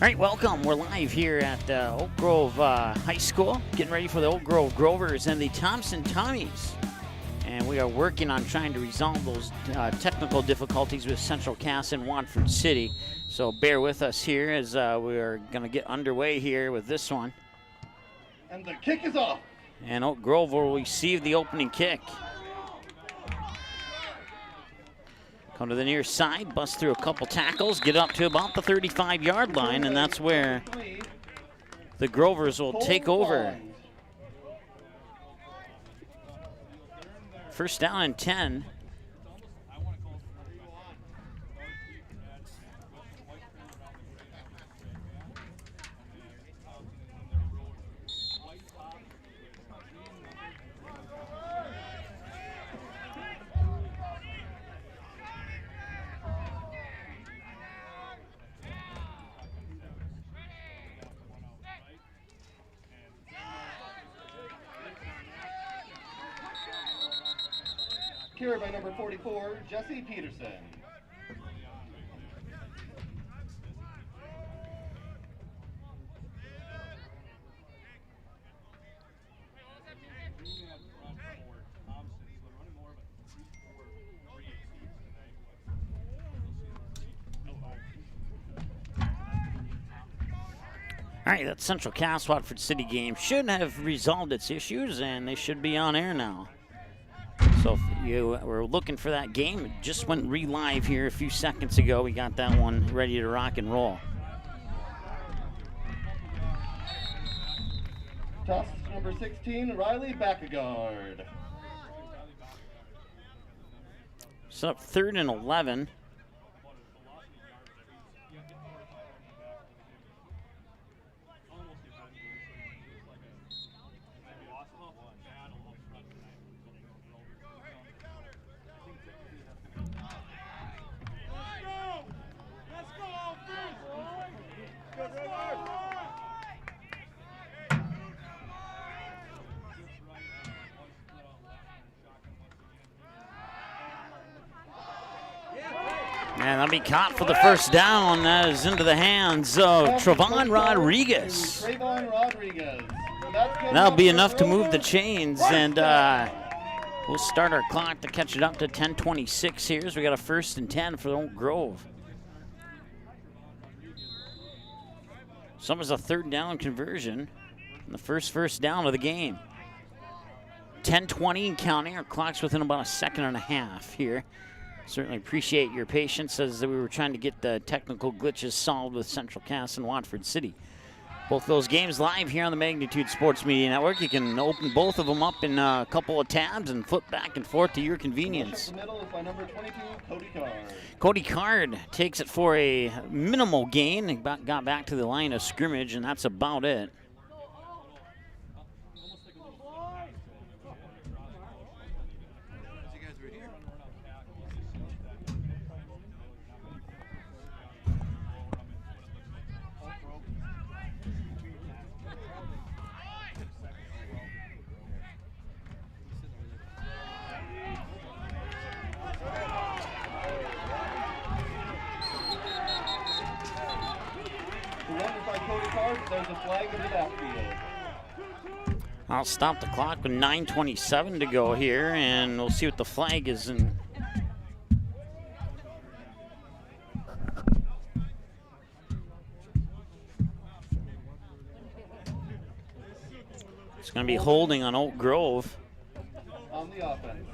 All right, welcome. We're live here at Oak Grove High School, getting ready for the Oak Grove Grovers and the Thompson Tommies. And we are working on trying to resolve those technical difficulties with Central Cass and Watford City. So bear with us here as we are going to get underway here with this one. And the kick is off. And Oak Grove will receive the opening kick. Come to the near side, bust through a couple tackles, get up to about the 35-yard line, and that's where the Grovers will take over. First down and 10. Carried by number 44, Jesse Peterson. All right, that Central Cass Watford City game should have resolved its issues, and they should be on air now. So if you were looking for that game, it just went re-live here a few seconds ago. We got that one ready to rock and roll. Toss number 16, Riley Backegard. Set up 3rd and 11. And that'll be caught for the first down. That is into the hands of Trevon Rodriguez. That'll be enough to move the chains, and we'll start our clock to catch it up to 10:26 here. So we got a 1st and 10 for Oak Grove. So it was a 3rd down conversion, and the first down of the game. 10:20 and counting. Our clock's within about a 1.5 seconds here. Certainly appreciate your patience as we were trying to get the technical glitches solved with Central Cass and Watford City. Both those games live here on the Magnitude Sports Media Network. You can open both of them up in a couple of tabs and flip back and forth to your convenience. Cody Card takes it for a minimal gain and got back to the line of scrimmage, and that's about it. There's a flag in the backfield. I'll stop the clock with 9:27 to go here, and we'll see what the flag is in. It's going to be holding on Oak Grove. On the offense.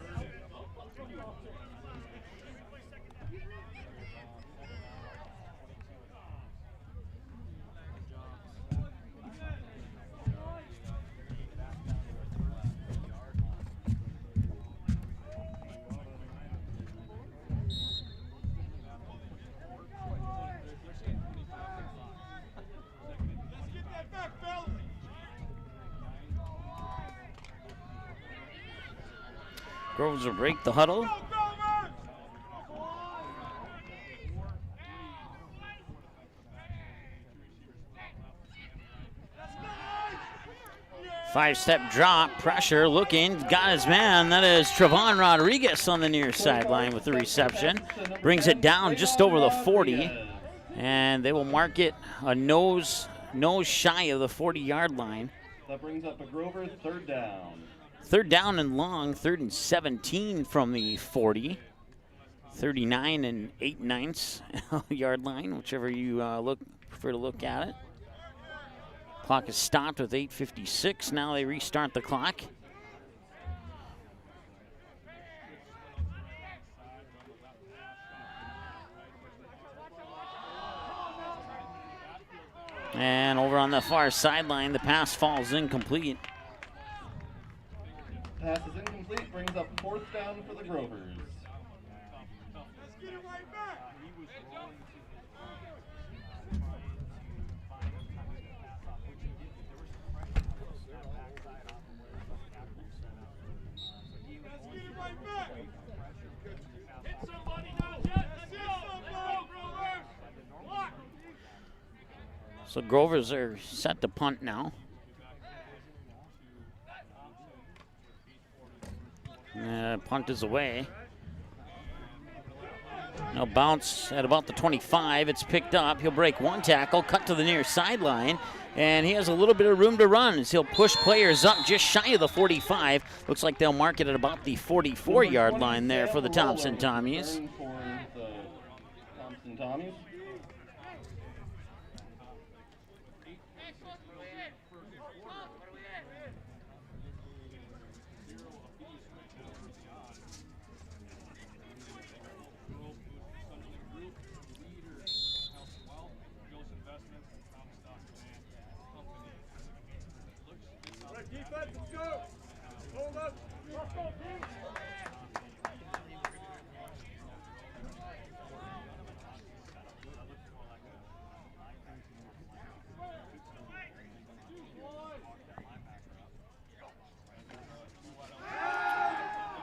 Groves will break the huddle. Five-step drop, pressure, looking, got his man. That is Trevon Rodriguez on the near sideline with the reception. Brings it down just over the 40. And they will mark it a nose shy of the 40-yard line. That brings up a Grover 3rd down. 3rd down and long, 3rd and 17 from the 40. 39 and 8/9 yard line, whichever you prefer to look at it. Clock is stopped with 8:56. Now they restart the clock. And over on the far sideline, the pass falls incomplete. Pass is incomplete, brings up 4th down for the Grovers. So Grovers are set to punt now. Punt is away. Now bounce at about the 25. It's picked up. He'll break one tackle, cut to the near sideline, and he has a little bit of room to run as he'll push players up just shy of the 45. Looks like they'll mark it at about the 44-yard line there for the Thompson Tommies.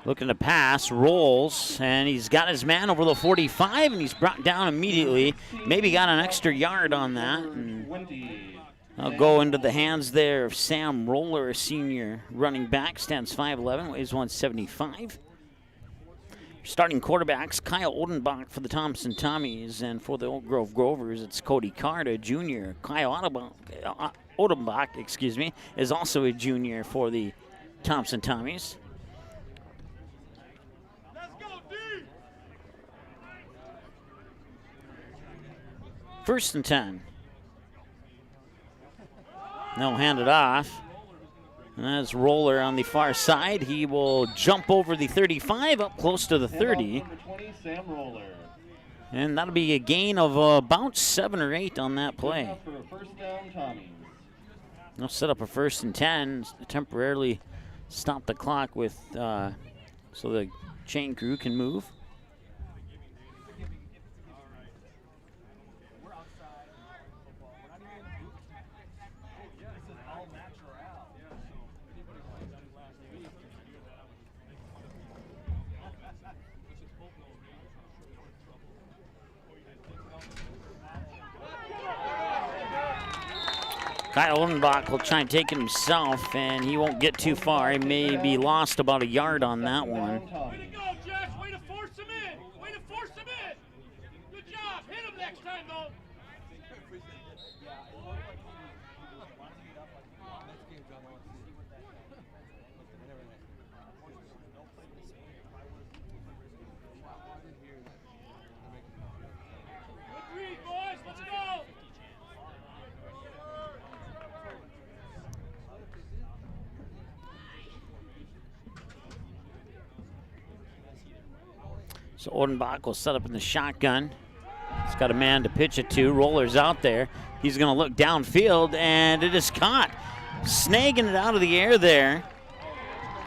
Looking to pass, rolls, and he's got his man over the 45, and he's brought down immediately. Maybe got an extra yard on that. And I'll go into the hands there of Sam Roller, a senior running back, stands 5'11", weighs 175. Starting quarterbacks, Kyle Odenbach for the Thompson Tommies, and for the Oak Grove Grovers, it's Cody Carter, junior. Kyle Odenbach, is also a junior for the Thompson Tommies. First and 10. They'll hand it off. And that's Roller on the far side. He will jump over the 35, up close to the 30. Number 20, Sam Roller. And that'll be a gain of about 7 or 8 on that play. For a 1st down, Tommies. They'll set up a 1st and 10, temporarily stop the clock with so the chain crew can move. Kyle Odenbach will try and take it himself, and he won't get too far. He may be lost about a yard on that one. Way to go, Josh. Way to force him in. Way to force him in. Good job. Hit him next time, though. Good read, boys. Let's go. So Odenbach will set up in the shotgun. He's got a man to pitch it to. Roller's out there. He's going to look downfield, and it is caught. Snagging it out of the air there.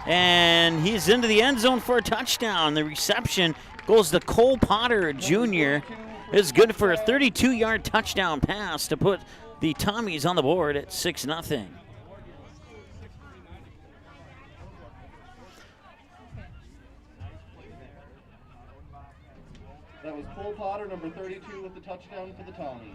And he's into the end zone for a touchdown. The reception goes to Cole Potter, Jr. It's good for a 32-yard touchdown pass to put the Tommies on the board at 6-0. That was Cole Potter, number 32, with the touchdown for the Tommies.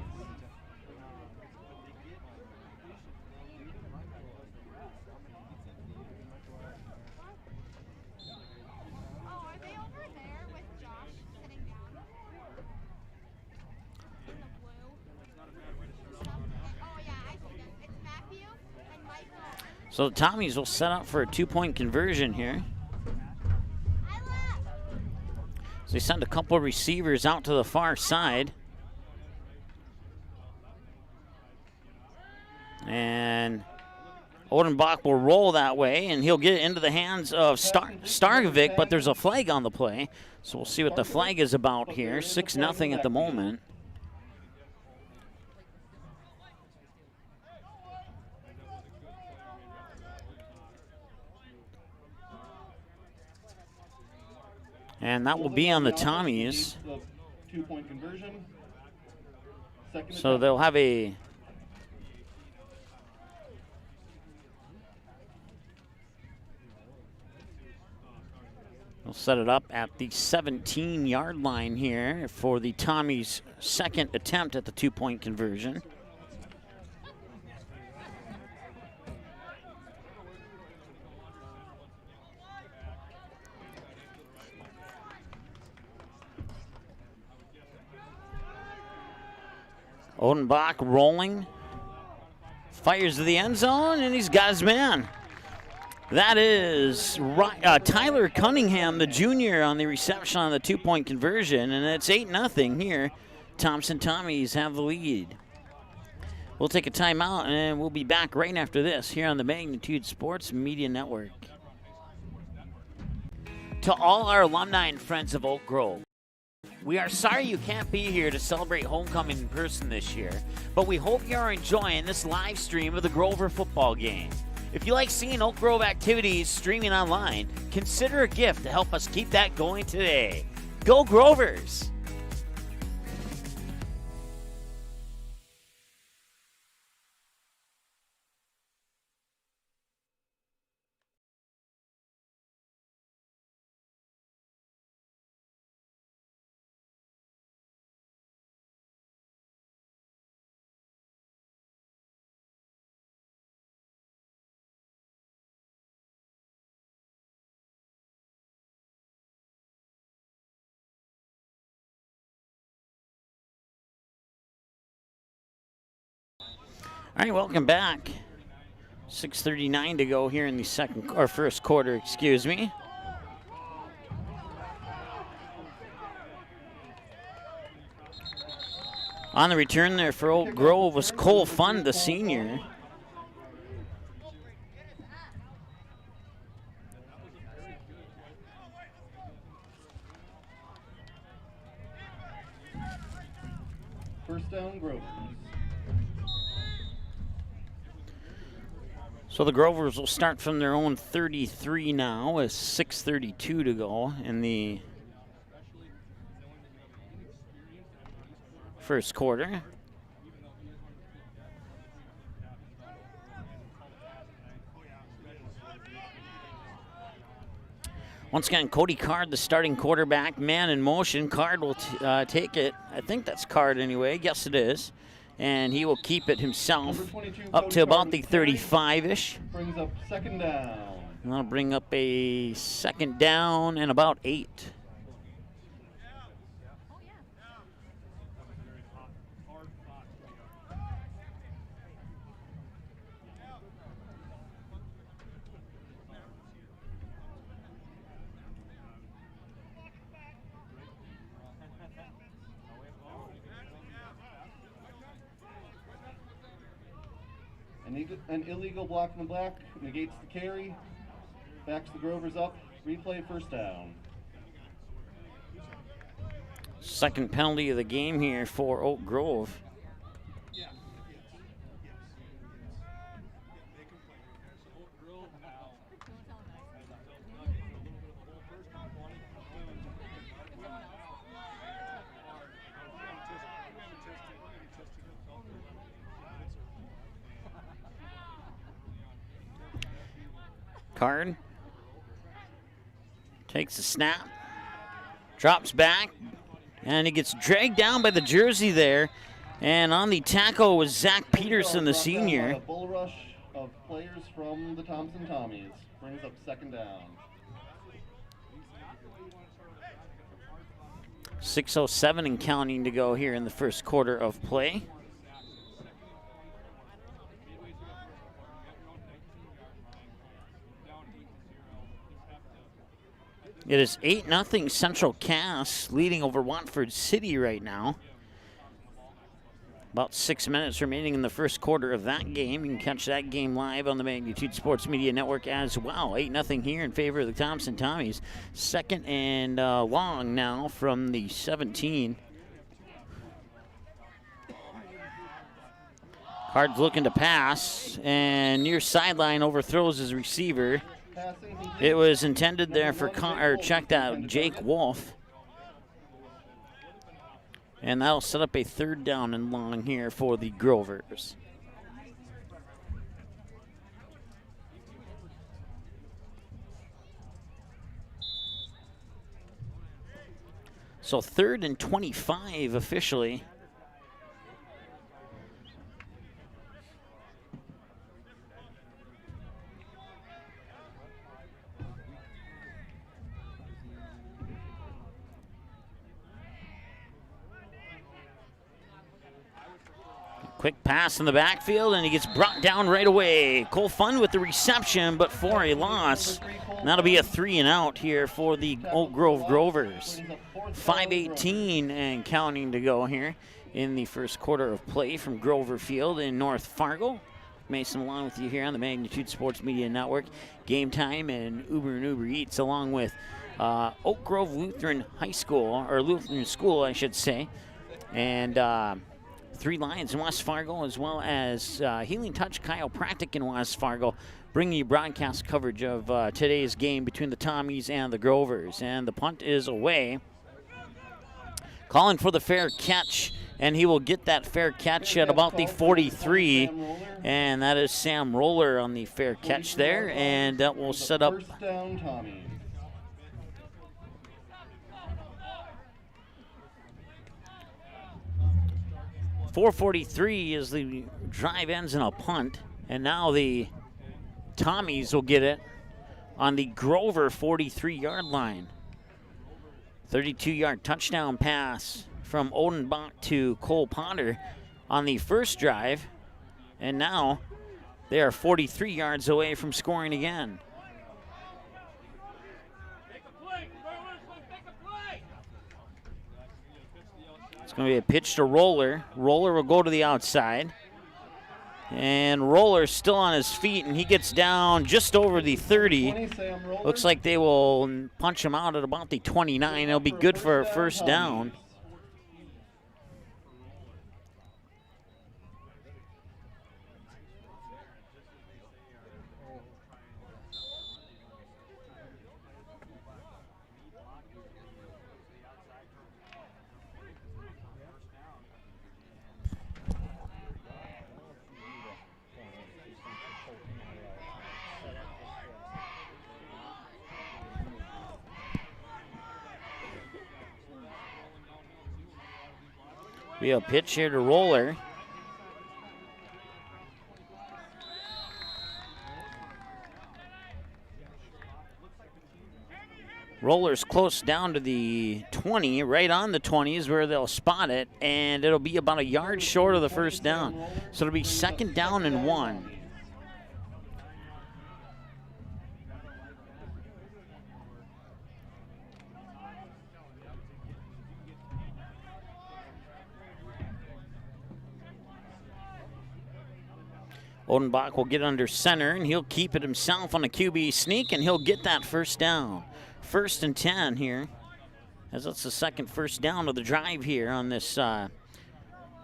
Are they over there with Josh sitting down? In the blue? So the Tommies will set up for a 2-point conversion here. So they send a couple of receivers out to the far side. And Odenbach will roll that way, and he'll get it into the hands of Stargovic, but there's a flag on the play. So we'll see what the flag is about here. 6-0 at the moment. And that will be on the Tommies. Two-point conversion. So they'll have a they'll set it up at the 17-yard line here for the Tommies' second attempt at the 2-point conversion. Odenbach rolling, fires to the end zone, and he's got his man. That is Tyler Cunningham, the junior, on the reception on the 2-point conversion, and it's 8-0 here. Thompson Tommies have the lead. We'll take a timeout, and we'll be back right after this here on the Magnitude Sports Media Network. To all our alumni and friends of Oak Grove, we are sorry you can't be here to celebrate homecoming in person this year, but we hope you are enjoying this live stream of the Grover football game. If you like seeing Oak Grove activities streaming online, consider a gift to help us keep that going today. Go Grovers! All right, welcome back. 6:39 to go here in the first quarter, excuse me. On the return there for Oak Grove was Cole Fund, the senior. First down, Grove. So the Grovers will start from their own 33 now with 6:32 to go in the first quarter. Once again, Cody Card, the starting quarterback, man in motion. Card will take it. I think that's Card anyway. Yes, it is. And he will keep it himself up to about the 35-ish. Brings up second down. And that'll bring up a second down and about 8. An illegal block in the black negates the carry. Backs the Grovers up. Replay, first down. Second penalty of the game here for Oak Grove. Card takes a snap, drops back, and he gets dragged down by the jersey there. And on the tackle was Zach Peterson, the senior. A bull rush of players from the Thompson Tommies brings up second down. 6:07 and counting to go here in the first quarter of play. It is 8-0 Central Cass leading over Watford City right now. About 6 minutes remaining in the first quarter of that game. You can catch that game live on the Magnitude Sports Media Network as well. 8-0 here in favor of the Thompson Tommies. Second and long now from the 17. Card's looking to pass, and near sideline overthrows his receiver. It was intended there for, checked out, Jake Wolf. And that'll set up a third down and long here for the Grovers. So 3rd and 25 officially. Quick pass in the backfield, and he gets brought down right away. Cole Fun with the reception, but for a loss. And that'll be a 3 and out here for the Oak Grove Grovers. 5:18 and counting to go here in the first quarter of play from Grover Field in North Fargo. Mason along with you here on the Magnitude Sports Media Network. Game Time and Uber Eats along with Oak Grove Lutheran High School, or Lutheran School, I should say. And 3 Lions in West Fargo, as well as Healing Touch Chiropractic in West Fargo, bringing you broadcast coverage of today's game between the Tommies and the Grovers. And the punt is away. Calling for the fair catch, and he will get that fair catch at about the 43. And that is Sam Roller on the fair catch there, and that will set up first down, Tommy. 4:43 as the drive ends in a punt, and now the Tommies will get it on the Grover 43-yard line. 32-yard touchdown pass from Odenbach to Cole Potter on the first drive, and now they are 43 yards away from scoring again. It's going to be a pitch to Roller. Roller will go to the outside. And Roller's still on his feet, and he gets down just over the 30. Looks like they will punch him out at about the 29. It'll be good for a first down. Be a pitch here to Roller. Roller's close down to the 20, right on the 20 is where they'll spot it, and it'll be about a yard short of the first down. So it'll be 2nd down and 1. Odenbach will get under center, and he'll keep it himself on a QB sneak, and he'll get that first down. 1st and 10 here, as that's the second first down of the drive here on this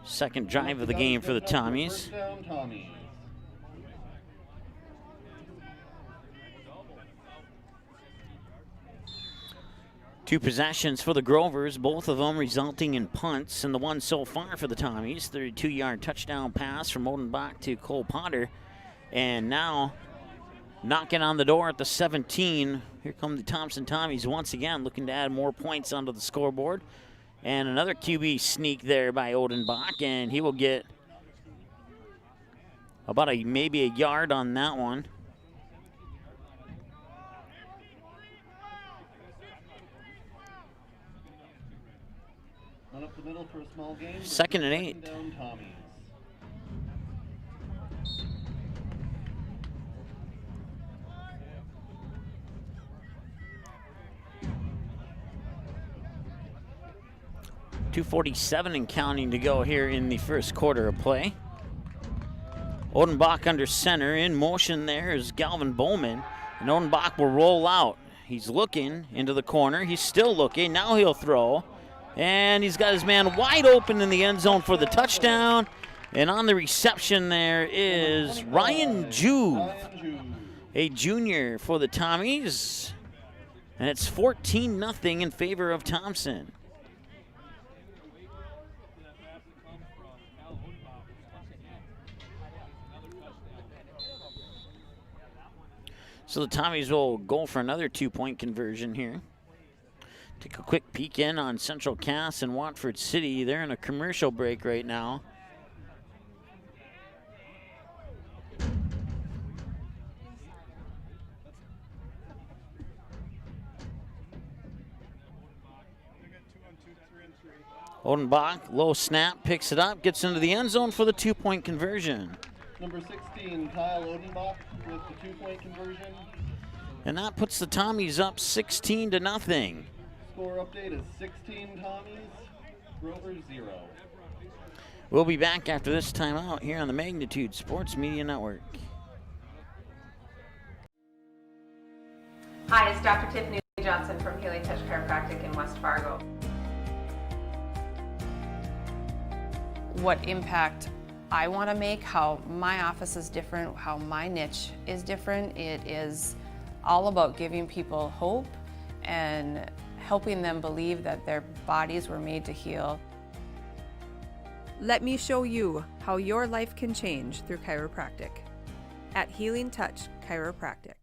second drive of the game for the Tommies. Two possessions for the Grovers, both of them resulting in punts, and the one so far for the Tommies, 32-yard touchdown pass from Odenbach to Cole Potter. And now, knocking on the door at the 17, here come the Thompson Tommies once again, looking to add more points onto the scoreboard. And another QB sneak there by Odenbach, and he will get about maybe a yard on that one. Up the middle for a small game. 2nd and 8. Down, Tommies. 2:47 and counting to go here in the first quarter of play. Odenbach under center. In motion there is Galvin Bowman. And Odenbach will roll out. He's looking into the corner. He's still looking. Now he'll throw. And he's got his man wide open in the end zone for the touchdown. And on the reception there is Ryan Juve, a junior for the Tommies. And it's 14-0 in favor of Thompson. So the Tommies will go for another 2-point conversion here. Take a quick peek in on Central Cass and Watford City. They're in a commercial break right now. Odenbach, low snap, picks it up, gets into the end zone for the 2-point conversion. Number 16, Kyle Odenbach with the 2-point conversion. And that puts the Tommies up 16-0. Score update is 16 Tommies, Grover 0. We'll be back after this timeout here on the Magnitude Sports Media Network. Hi, it's Dr. Tiffany Johnson from Healing Touch Chiropractic in West Fargo. What impact I want to make, how my office is different, how my niche is different. It is all about giving people hope and helping them believe that their bodies were made to heal. Let me show you how your life can change through chiropractic at Healing Touch Chiropractic.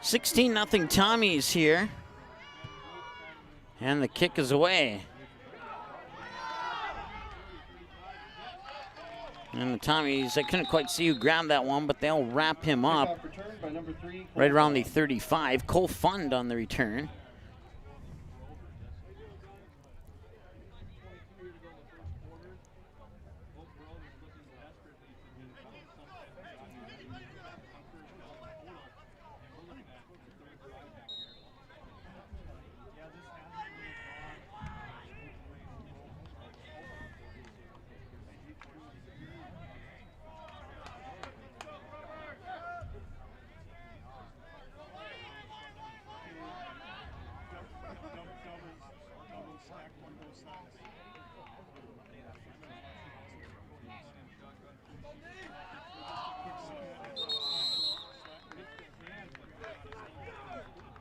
$16-0 Tommies here. And the kick is away. And the Tommies, I couldn't quite see who grabbed that one, but they'll wrap him up right around the 35. Cole Fund on the return.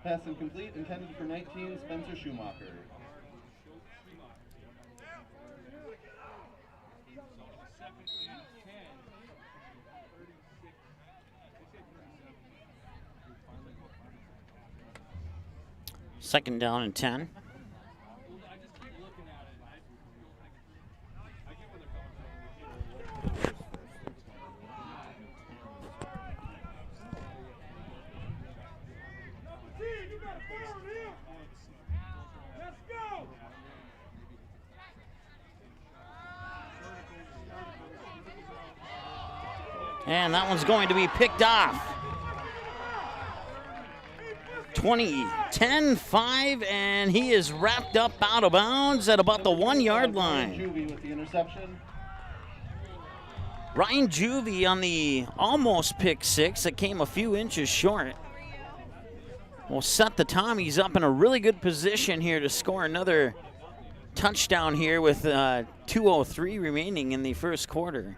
Pass incomplete, intended for 19, Spencer Schumacher. Second down and 10. And that one's going to be picked off. 10-5, and he is wrapped up out of bounds at about the 1-yard line. Juvie with the interception. Ryan Juvie on the almost pick six that came a few inches short. Will set the Tommies up in a really good position here to score another touchdown here with 2:03 remaining in the first quarter.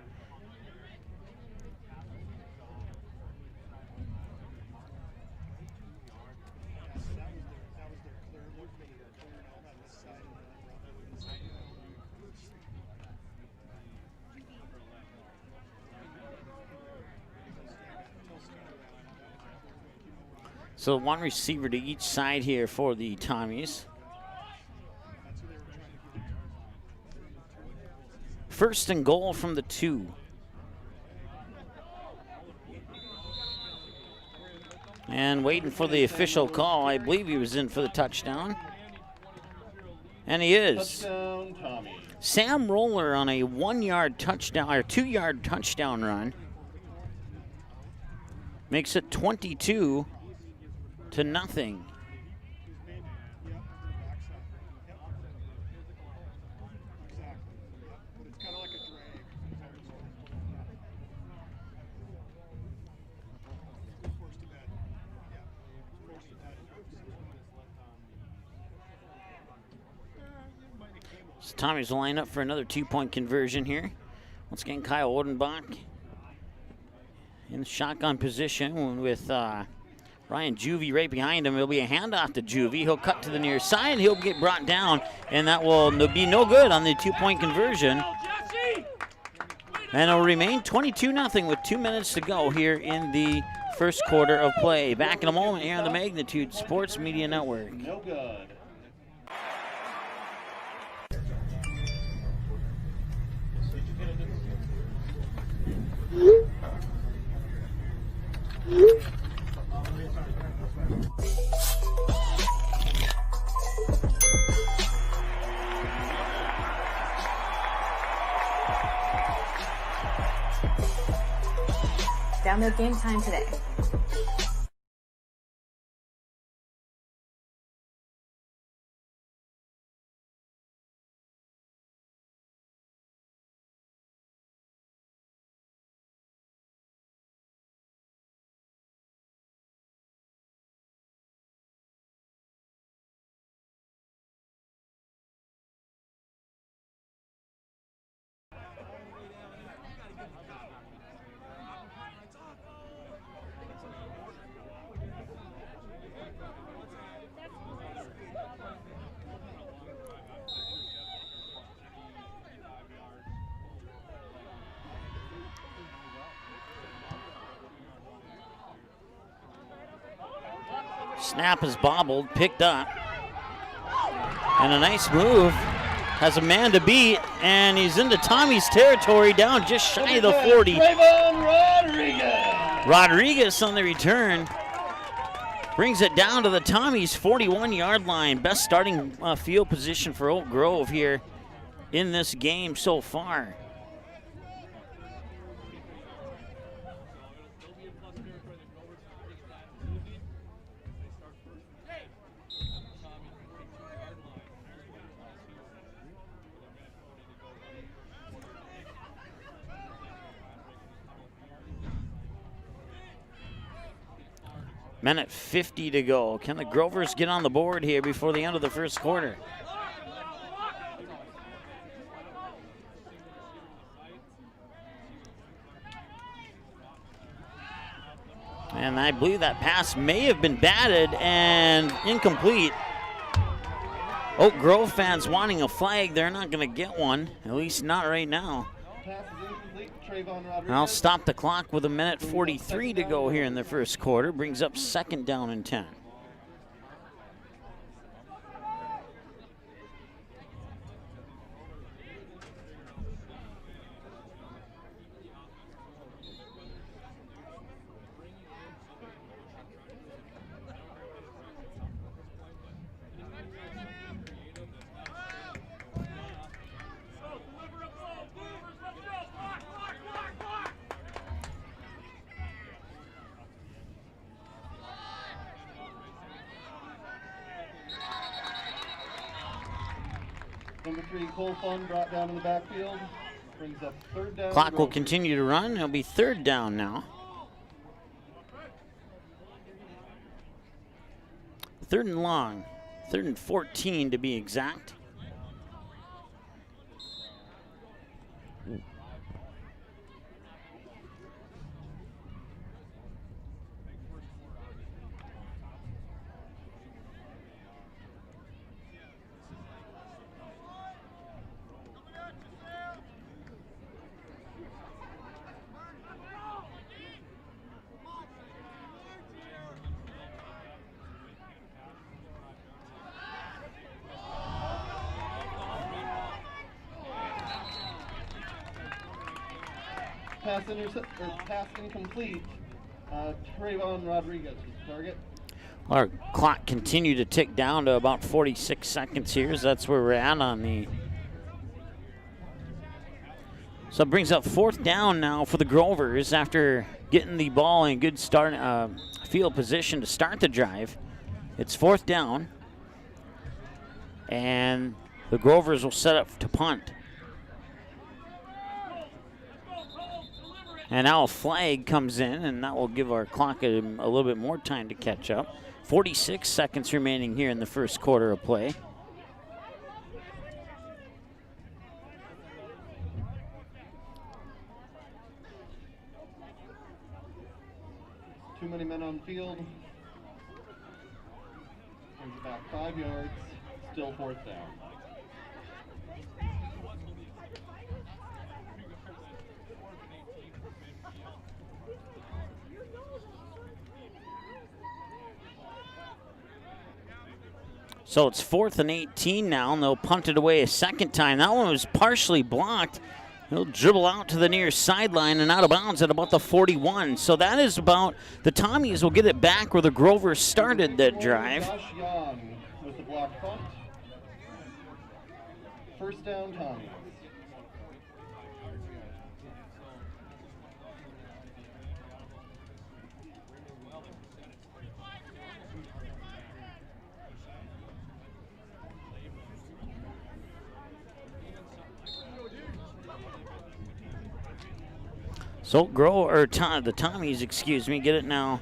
So one receiver to each side here for the Tommies. First and goal from the 2. And waiting for the official call. I believe he was in for the touchdown. And he is. Touchdown, Tommy. Sam Roller on a 1-yard touchdown, or 2-yard touchdown run. Makes it 22-0. So Tommy's line up for another 2-point conversion here. Once again, Kyle Odenbach in the shotgun position with Ryan Juvie right behind him. It'll be a handoff to Juvie. He'll cut to the near side. He'll get brought down, and that will be no good on the 2-point conversion. And it'll remain 22-0 with 2 minutes to go here in the first quarter of play. Back in a moment here on the Magnitude Sports Media Network. No good. Download Game Time today. Snap is bobbled, picked up. And a nice move. Has a man to beat, and he's into Tommy's territory down just shy of the 40. Rodriguez. Rodriguez on the return. Brings it down to the Tommy's 41-yard line. Best starting field position for Oak Grove here in this game so far. Minute 50 to go. Can the Grovers get on the board here before the end of the first quarter? And I believe that pass may have been batted and incomplete. Oak Grove fans wanting a flag. They're not going to get one, at least not right now. I'll stop the clock with a minute 43 to go here in the first quarter. Brings up 2nd down and 10. Number 3, Cole Fun brought down in the backfield. Brings up 3rd down. Clock will continue to run. It'll be 3rd down now. 3rd and long. 3rd and 14 to be exact. Pass incomplete. Trayvon Rodriguez is the target. Our clock continued to tick down to about 46 seconds here. So that's where we're at on the. So it brings up 4th down now for the Grovers after getting the ball in good start field position to start the drive. It's 4th down, and the Grovers will set up to punt. And now a flag comes in, and that will give our clock a little bit more time to catch up. 46 seconds remaining here in the first quarter of play. Too many men on field. Brings it back 5 yards. Still 4th down. So it's 4th and 18 now, and they'll punt it away a second time. That one was partially blocked. He'll dribble out to the near sideline and out of bounds at about the 41. So that is about, the Tommies will get it back where the Grovers started that drive. Josh Young with the block punt. 1st down, Tommies. So the Tommies, excuse me, get it now.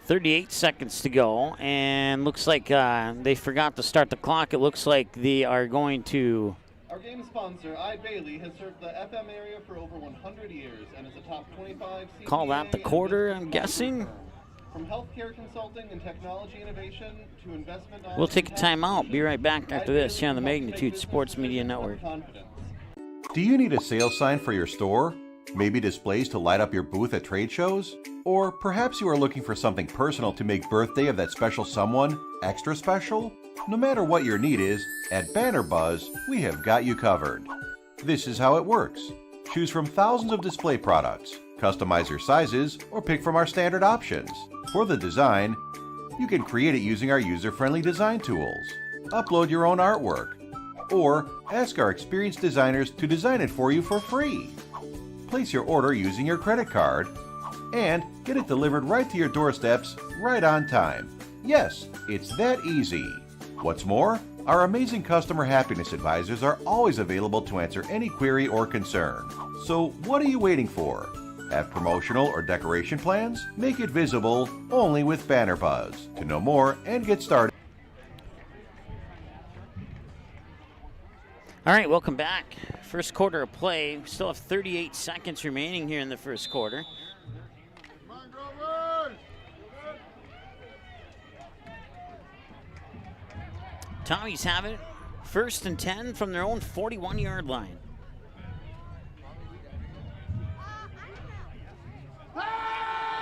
.38 seconds to go, and looks like they forgot to start the clock. It looks like they are going to. Our game sponsor, I Bailey, has served the FM area for over 100 years and is a top 25 CPA. Call that the quarter, I'm guessing. From healthcare consulting and technology innovation to investment. We'll take a timeout. Be right back after this here on the Magnitude Sports Media Network. Do you need a sales sign for your store? Maybe displays to light up your booth at trade shows? Or perhaps you are looking for something personal to make birthday of that special someone extra special? No matter what your need is, at Banner Buzz, we have got you covered. This is how it works. Choose from thousands of display products, customize your sizes, or pick from our standard options. For the design, you can create it using our user-friendly design tools, upload your own artwork, or ask our experienced designers to design it for you for free. Place your order using your credit card, and get it delivered right to your doorsteps right on time. Yes, it's that easy. What's more, our amazing customer happiness advisors are always available to answer any query or concern. So what are you waiting for? Have promotional or decoration plans? Make it visible only with Banner Buzz. To know more and get started. All right, welcome back. First quarter of play. We still have 38 seconds remaining here in the first quarter. Tommies have it. 1st and 10 from their own 41-yard line.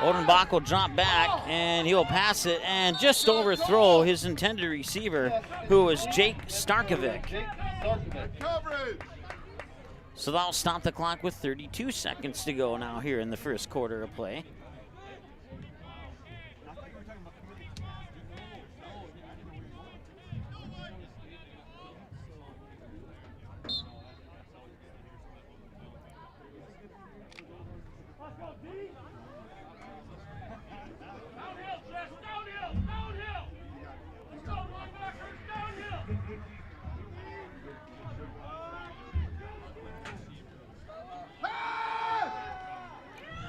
Odenbach will drop back, and he'll pass it and just overthrow his intended receiver, who was Jake Starkovic. So that'll stop the clock with 32 seconds to go now here in the first quarter of play.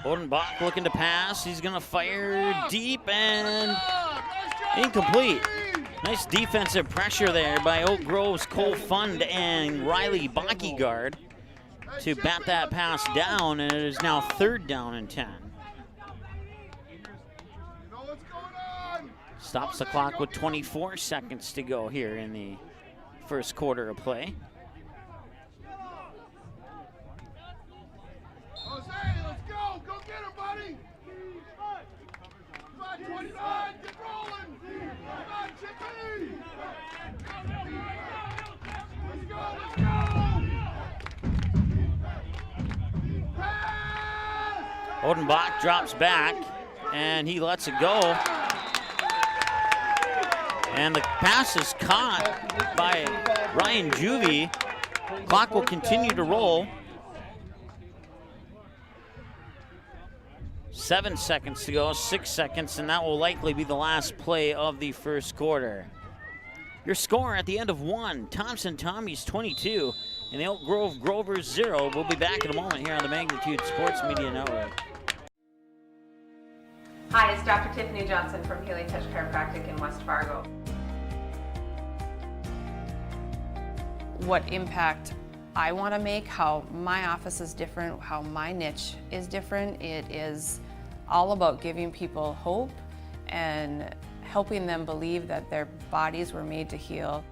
Odenbach looking to pass. He's going to fire deep and incomplete. Nice defensive pressure there by Oak Grove's Cole Fund and Riley Bockyguard to bat that pass down, and it is now 3rd down and 10. Stops the clock with 24 seconds to go here in the first quarter of play. 29, get rolling! Come on, Chippy! Let's go, let's go! Pass! Odenbach drops back, and he lets it go. And the pass is caught by Ryan Juvie. Clock will continue to roll. 7 seconds to go, 6 seconds, and that will likely be the last play of the first quarter. Your score at the end of 1, Thompson Tommies 22, and the Elk Grove Grovers 0. We'll be back in a moment here on the Magnitude Sports Media Network. Hi, it's Dr. Tiffany Johnson from Healing Touch Chiropractic in West Fargo. What impact I want to make, how my office is different, how my niche is different. It is all about giving people hope and helping them believe that their bodies were made to heal.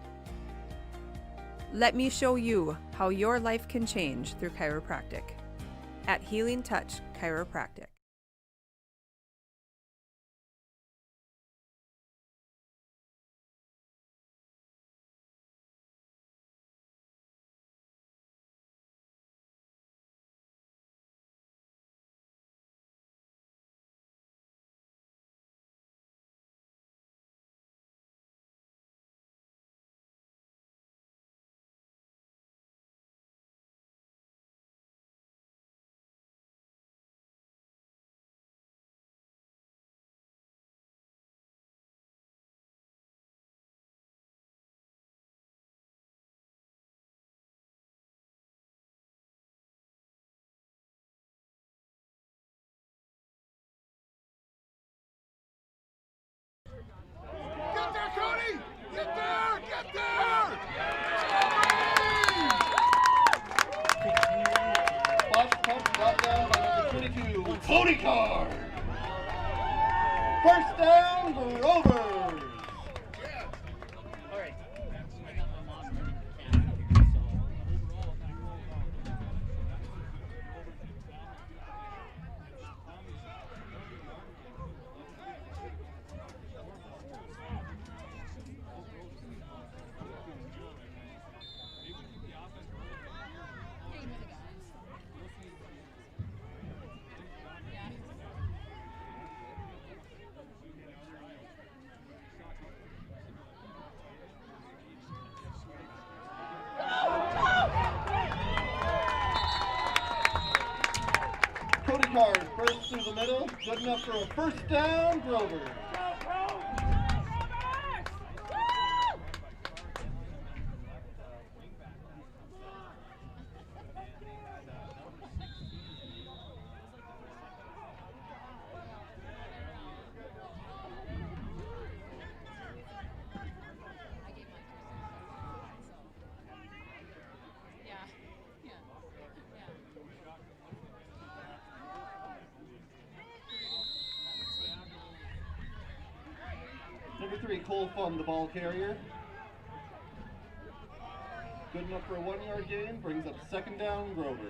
Let me show you how your life can change through chiropractic at Healing Touch Chiropractic. Get there, Cody! Get there! Get there! Flash punt brought down by number 22, Cody Card. First down, Grovers. All right. Cody Card bursts through the middle, good enough for a first down, Grovers. Number 3, Cole Fun, the ball carrier. Good enough for a 1-yard gain, brings up second down, Grovers.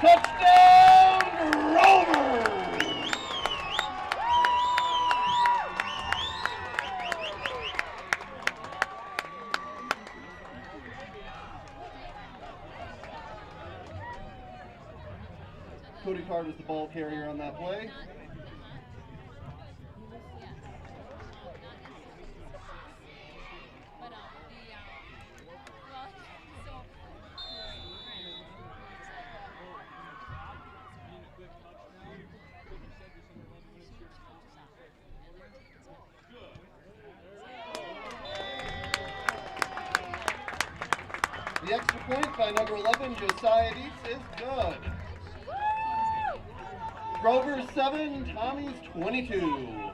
Touchdown, Grovers! Cody Card was the ball carrier on that play. The extra point by number 11, Josiah Dietz, is good. Grovers 7, Tommies 22.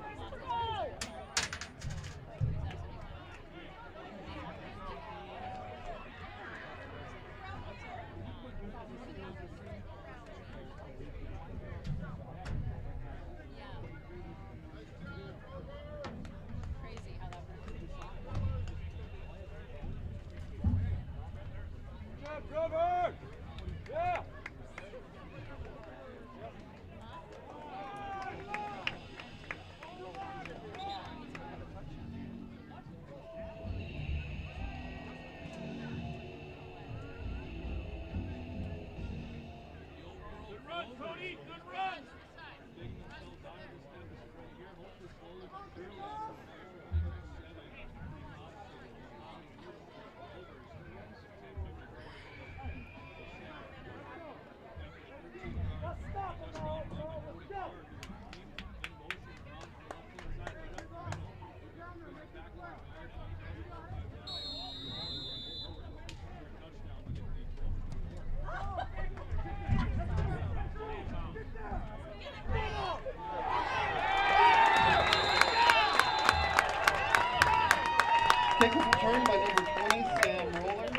return by number 20, Sam Roller.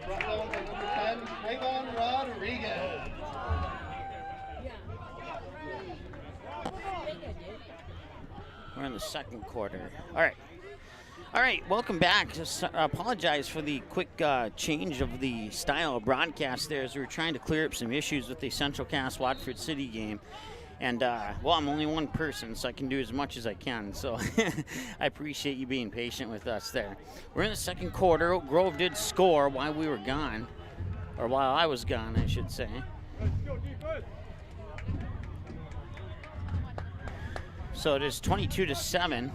Brought down by number 10, Trayvon Rodriguez. We're in the second quarter. All right, welcome back. Just apologize for the quick change of the style of broadcast there as we were trying to clear up some issues with the Central Cast Watford City game. And, well, I'm only one person, so I can do as much as I can. So I appreciate you being patient with us there. We're in the second quarter. Oak Grove did score while we were gone, or while I was gone, I should say. So it is 22-7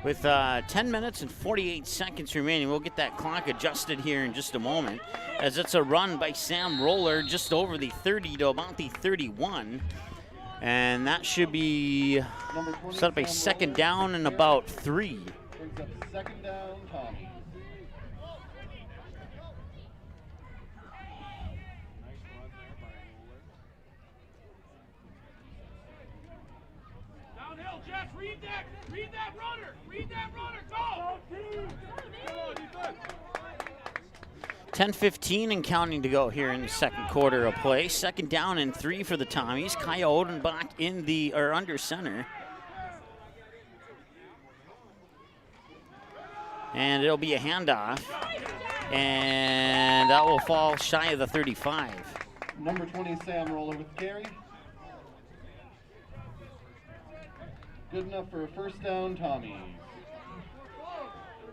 with 10 minutes and 48 seconds remaining. We'll get that clock adjusted here in just a moment, as it's a run by Sam Roller just over the 30 to about the 31. And that should be set up a second down and about 3. Brings up second down, Tommy. Downhill, Jess, read that runner, go! 10:15 and counting to go here in the second quarter of play. Second down and 3 for the Tommies. Kaya Odenbach in the under center. And it'll be a handoff. And that will fall shy of the 35. Number 20, Sam Roller with the carry. Good enough for a first down, Tommy.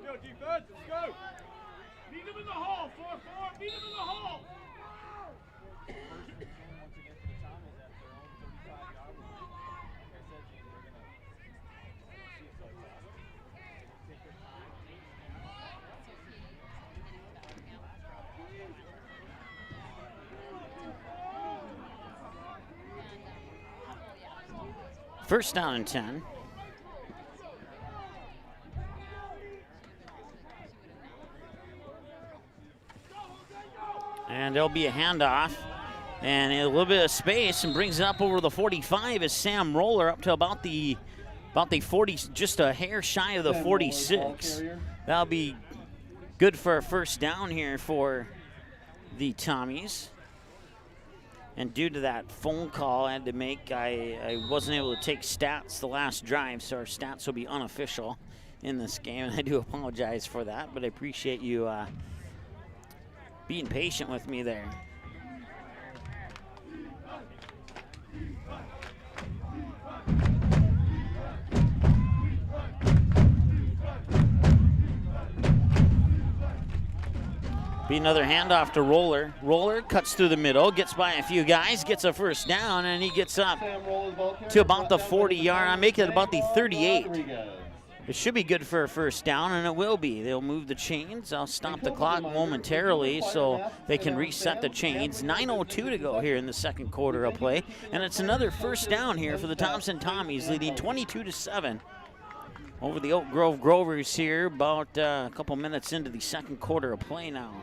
Go, defense, let's go! Meet him in the hole, 4-4, meet him in the hole! First down and 10. And there'll be a handoff and a little bit of space, and brings it up over the 45 as Sam Roller up to about the 40, just a hair shy of the 46. That'll be good for a first down here for the Tommies. And due to that phone call I had to make, I wasn't able to take stats the last drive, so our stats will be unofficial in this game. And I do apologize for that, but I appreciate you being patient with me there. Be another handoff to Roller. Roller cuts through the middle, gets by a few guys, gets a first down, and he gets up to about the 40-yard. I make it about the 38. It should be good for a first down, and it will be. They'll move the chains. I'll stop the clock momentarily so they can reset the chains. 9:02 to go here in the second quarter of play, and it's another first down here for the Thompson Tommies, leading 22-7 over the Oak Grove Grovers here, about a couple minutes into the second quarter of play now.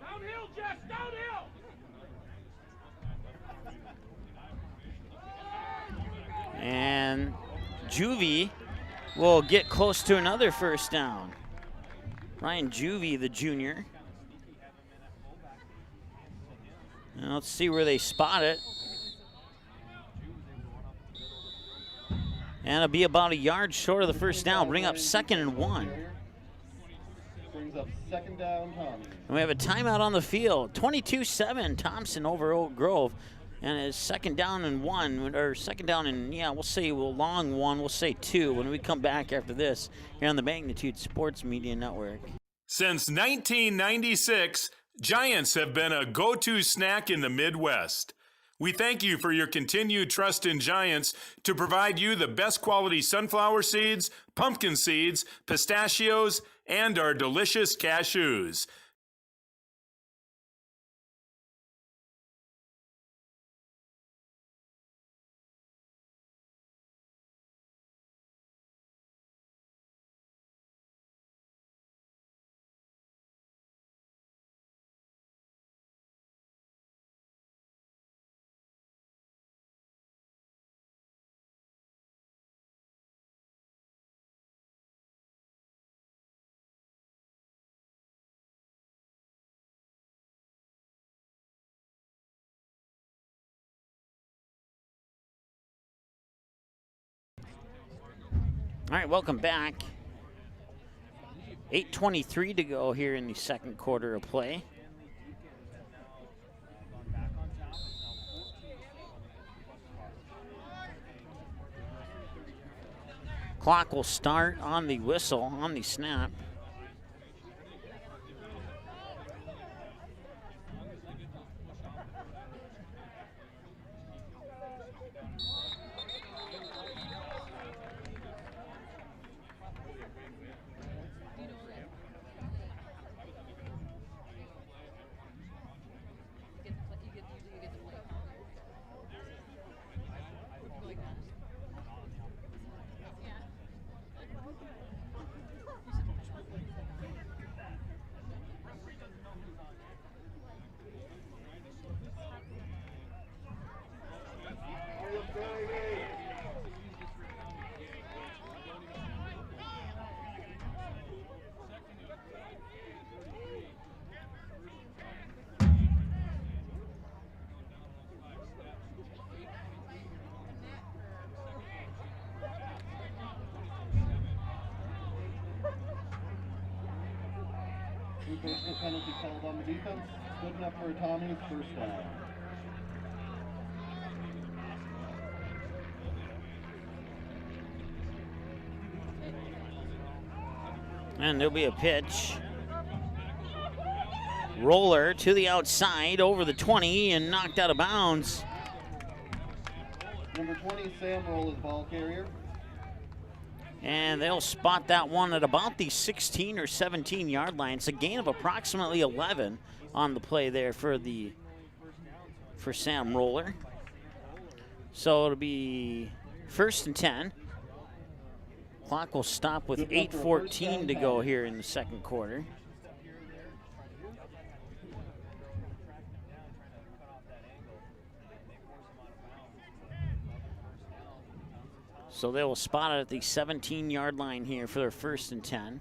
Downhill, Jess, downhill! And Juvie will get close to another first down. Ryan Juvie, the junior. And let's see where they spot it. And it'll be about a yard short of the first down. Bring up 2nd and 1. Brings up second down, Tommy. And we have a timeout on the field. 22-7, Thompson over Oak Grove. And it's second down and 1, or second down and, yeah, we'll say long 1, we'll say 2 when we come back after this here on the Magnitude Sports Media Network. Since 1996, Giants have been a go-to snack in the Midwest. We thank you for your continued trust in Giants to provide you the best quality sunflower seeds, pumpkin seeds, pistachios, and our delicious cashews. All right, welcome back. 8:23 to go here in the second quarter of play. Clock will start on the whistle, on the snap. Personal penalty called on the defense. Good enough for a Tommies first down. And there'll be a pitch. Roller to the outside over the 20 and knocked out of bounds. Number 20, Sam Roll is ball carrier. And they'll spot that one at about the 16 or 17 yard line. It's a gain of approximately 11 on the play there for Sam Roller. So it'll be 1st and 10. Clock will stop with 8:14 to go here in the second quarter. So they will spot it at the 17 yard line here for their 1st and 10.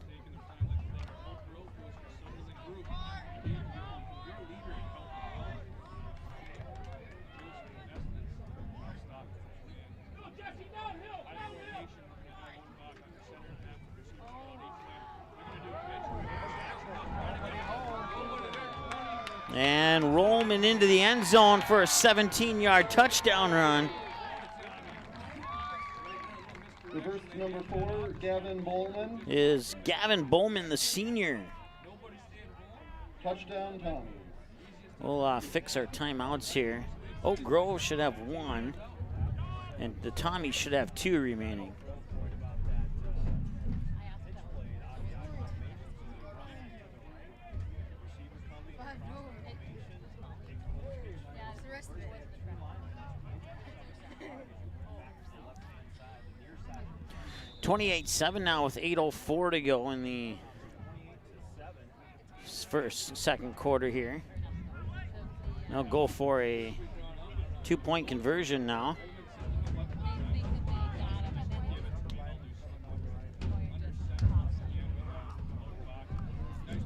And Rollman into the end zone for a 17-yard touchdown run. Reverse number 4, Gavin Bowman. Is Gavin Bowman, the senior. Touchdown, Tommies. We'll fix our timeouts here. Oak Grove should have 1, and the Tommies should have 2 remaining. $28-7 now with 8:04 to go in the second quarter here. They'll go for a 2-point conversion now.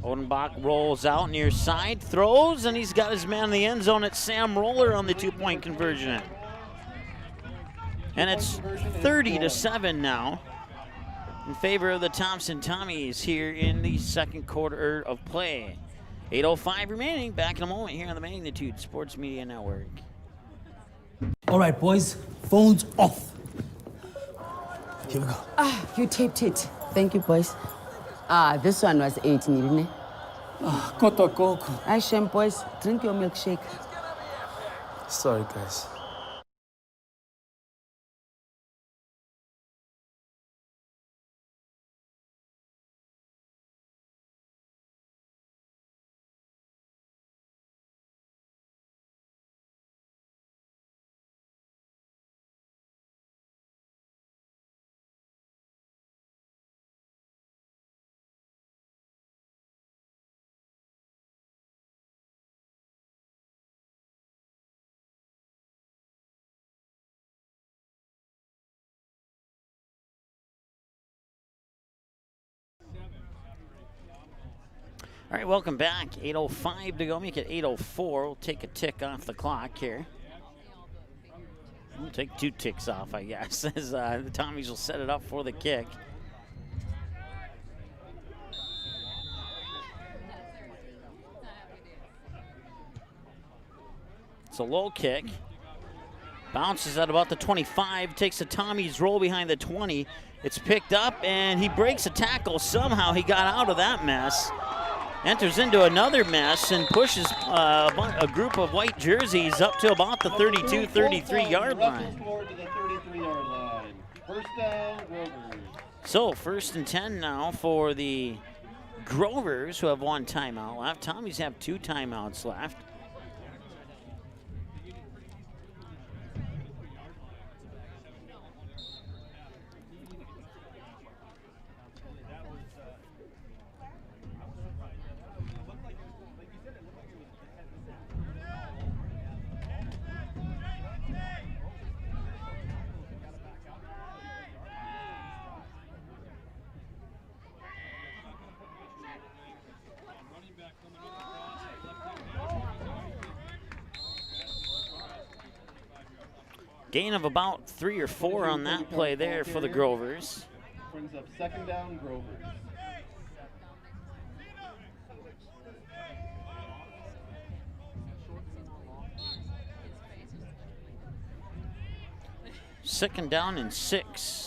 Odenbach rolls out near side, throws, and he's got his man in the end zone. It's Sam Roller on the 2-point conversion. And it's 30-7 now in favor of the Thompson Tommies here in the second quarter of play. 8:05 remaining. Back in a moment here on the Magnitude Sports Media Network. All right, boys, phones off. Here we go. You taped it. Thank you, boys. This one was 18, didn't it? Koto Koko. Shem, boys, drink your milkshake. Sorry, guys. All right, welcome back. 8:05 to go. Make it 8:04. We'll take a tick off the clock here. We'll take 2 ticks off, I guess, as the Tommies will set it up for the kick. It's a low kick. Bounces at about the 25, takes a Tommies roll behind the 20. It's picked up, and he breaks a tackle. Somehow he got out of that mess. Enters into another mess and pushes a group of white jerseys up to about the 32, 33-yard line. First down, Grovers. So 1st and 10 now for the Grovers, who have 1 timeout left. Tommies have 2 timeouts left. Gain of about 3 or 4 on that play there for the Grovers. Brings up 2nd down, Grovers. Second down and 6.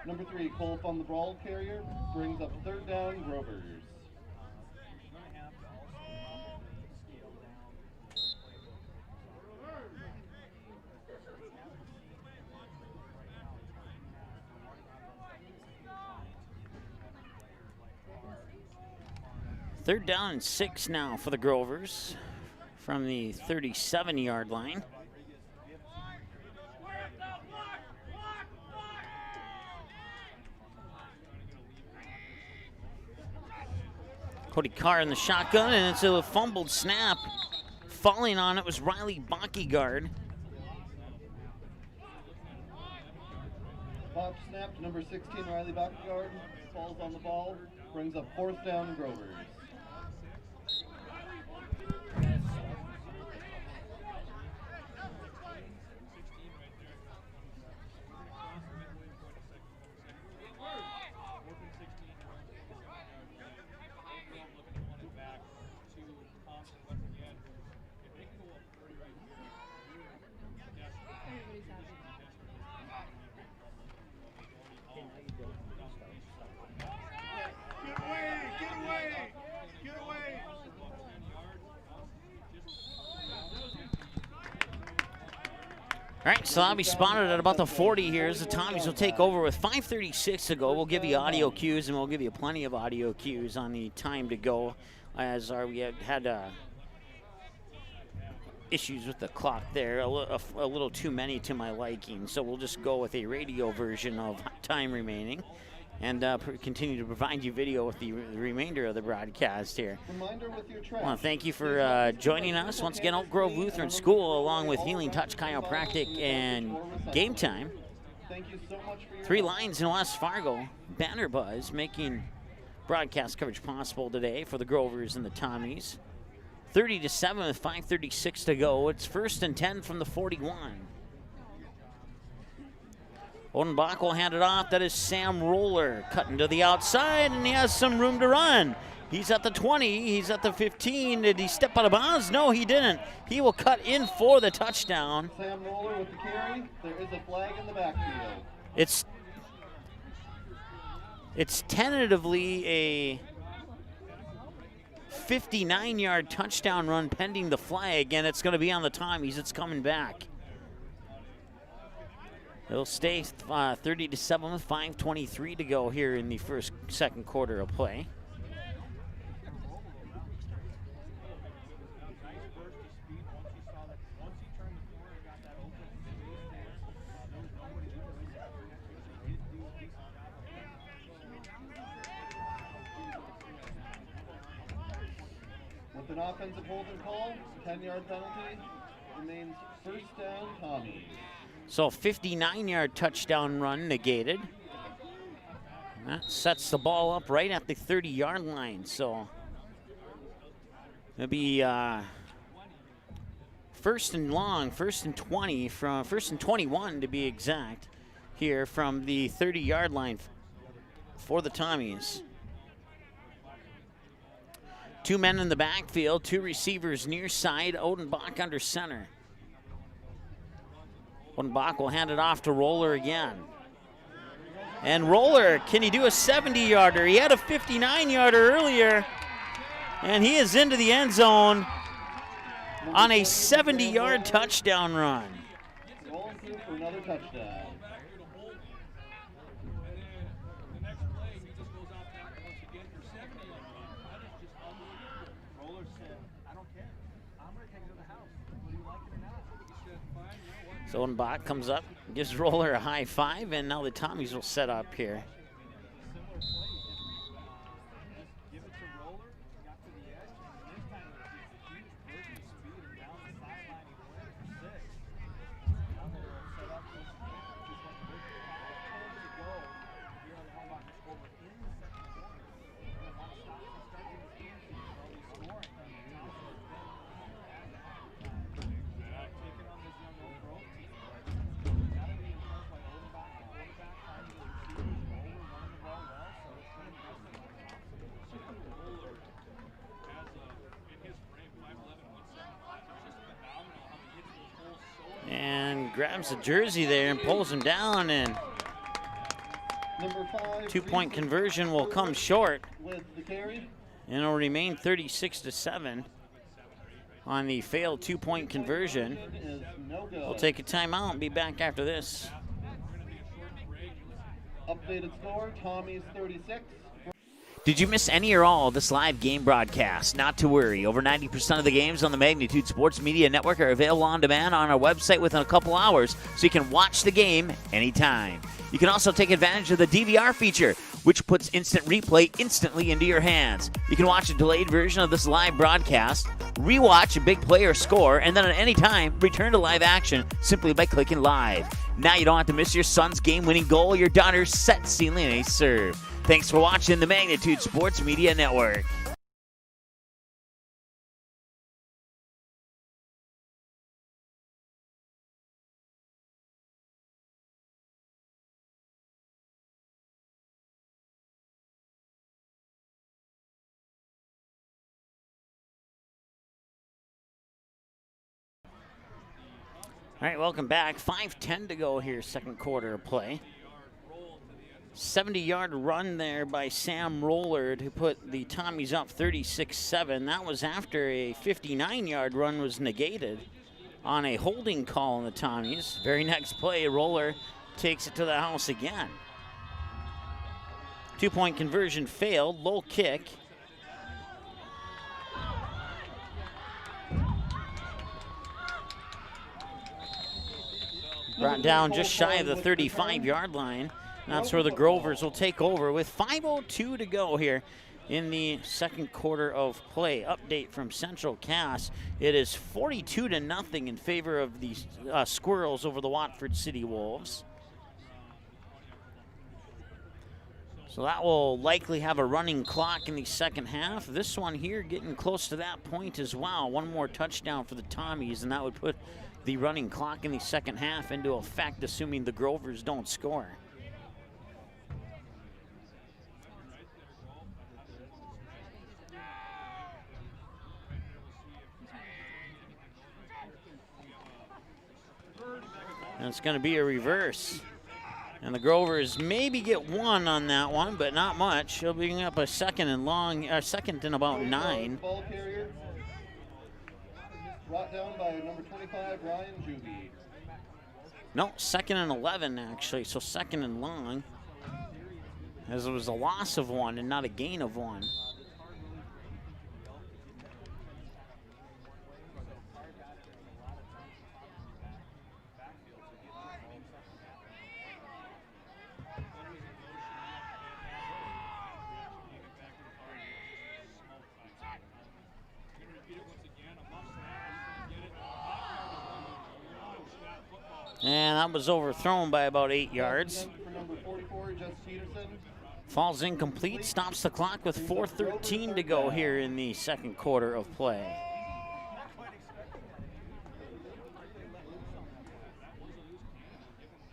Number 3, Cole on the ball carrier, brings up 3rd down, Grovers. Third down and 6 now for the Grovers from the 37-yard line. Cody Carr in the shotgun, and it's a fumbled snap. Falling on it was Riley Bockyguard. Pop snap to number 16, Riley Bockyguard. Falls on the ball, brings up 4th down, Grovers. All right, so I'll be spotted at about the 40 here as the Tommies will take over with 5:36 to go. We'll give you audio cues, and we'll give you plenty of audio cues on the time to go, as we had issues with the clock there, a little too many to my liking. So we'll just go with a radio version of time remaining and continue to provide you video with the remainder of the broadcast here. Reminder with your trash. I want to thank you for joining us. Once again, Oak Grove Lutheran School, along with Healing Touch Chiropractic and Game Time. Thank you so much for your 3 lines in West Fargo. Banner Buzz making broadcast coverage possible today for the Grovers and the Tommies. 30-7 with 5:36 to go. It's 1st and 10 from the 41. Odenbach will hand it off. That is Sam Roller cutting to the outside, and he has some room to run. He's at the 20. He's at the 15. Did he step out of bounds? No, he didn't. He will cut in for the touchdown. Sam Roller with the carry. There is a flag in the backfield. It's tentatively a 59-yard touchdown run pending the flag, and it's going to be on the Tommies. It's coming back. It'll stay 30-7 with 5:23 to go here in the second quarter of play. With an offensive holding call, 10-yard penalty, remains 1st down, Tommies. So 59-yard touchdown run negated. That sets the ball up right at the 30-yard line. So it'll be first and long, first and 20 from first and 21 to be exact, here from the 30-yard line for the Tommies. 2 men in the backfield, 2 receivers near side, Odenbach under center. Odenbach will hand it off to Roller again. And Roller, can he do a 70-yarder? He had a 59-yarder earlier, and he is into the end zone on a 70-yard touchdown run. Rolling through for another touchdown. So Odenbach comes up, gives Roller a high five, and now the Tommies will set up here. And grabs the jersey there and pulls him down, and Number 5, 2-point conversion will come short, with the carry. and it'll remain 36-7 on the failed 2-point conversion. Is no good. We'll take a timeout and be back after this. Updated score, Tommies 36. Did you miss any or all of this live game broadcast? Not to worry. Over 90% of the games on the Magnitude Sports Media Network are available on demand on our website within a couple hours, so you can watch the game anytime. You can also take advantage of the DVR feature, which puts instant replay instantly into your hands. You can watch a delayed version of this live broadcast, rewatch a big play or score, and then at any time, return to live action simply by clicking live. Now you don't have to miss your son's game-winning goal or your daughter's set sealing ace serve. Thanks for watching the Magnitude Sports Media Network. All right, welcome back. 5:10 to go here, second quarter of play. 70-yard run there by Sam Roller to put the Tommies up 36-7. That was after a 59-yard run was negated on a holding call on the Tommies. Very next play, Roller takes it to the house again. 2-point conversion failed, low kick. Brought down just shy of the 35-yard line. That's where the Grovers will take over with 5:02 to go here in the second quarter of play. Update from Central Cass. It is 42-0 in favor of the Squirrels over the Watford City Wolves. So that will likely have a running clock in the second half. This one here getting close to that point as well. One more touchdown for the Tommies, and that would put the running clock in the second half into effect, assuming the Grovers don't score. And it's going to be a reverse. And the Grovers maybe get one on that one, but not much. He'll bring up a second and long, second and about 9. Ball carrier. Brought down by number 25, Ryan Juby. No, second and 11 actually, so second and long. As it was a loss of 1 and not a gain of 1. And that was overthrown by about 8 yards. For number 44, Jess Peterson. Falls incomplete, stops the clock with 4:13 to go here in the second quarter of play.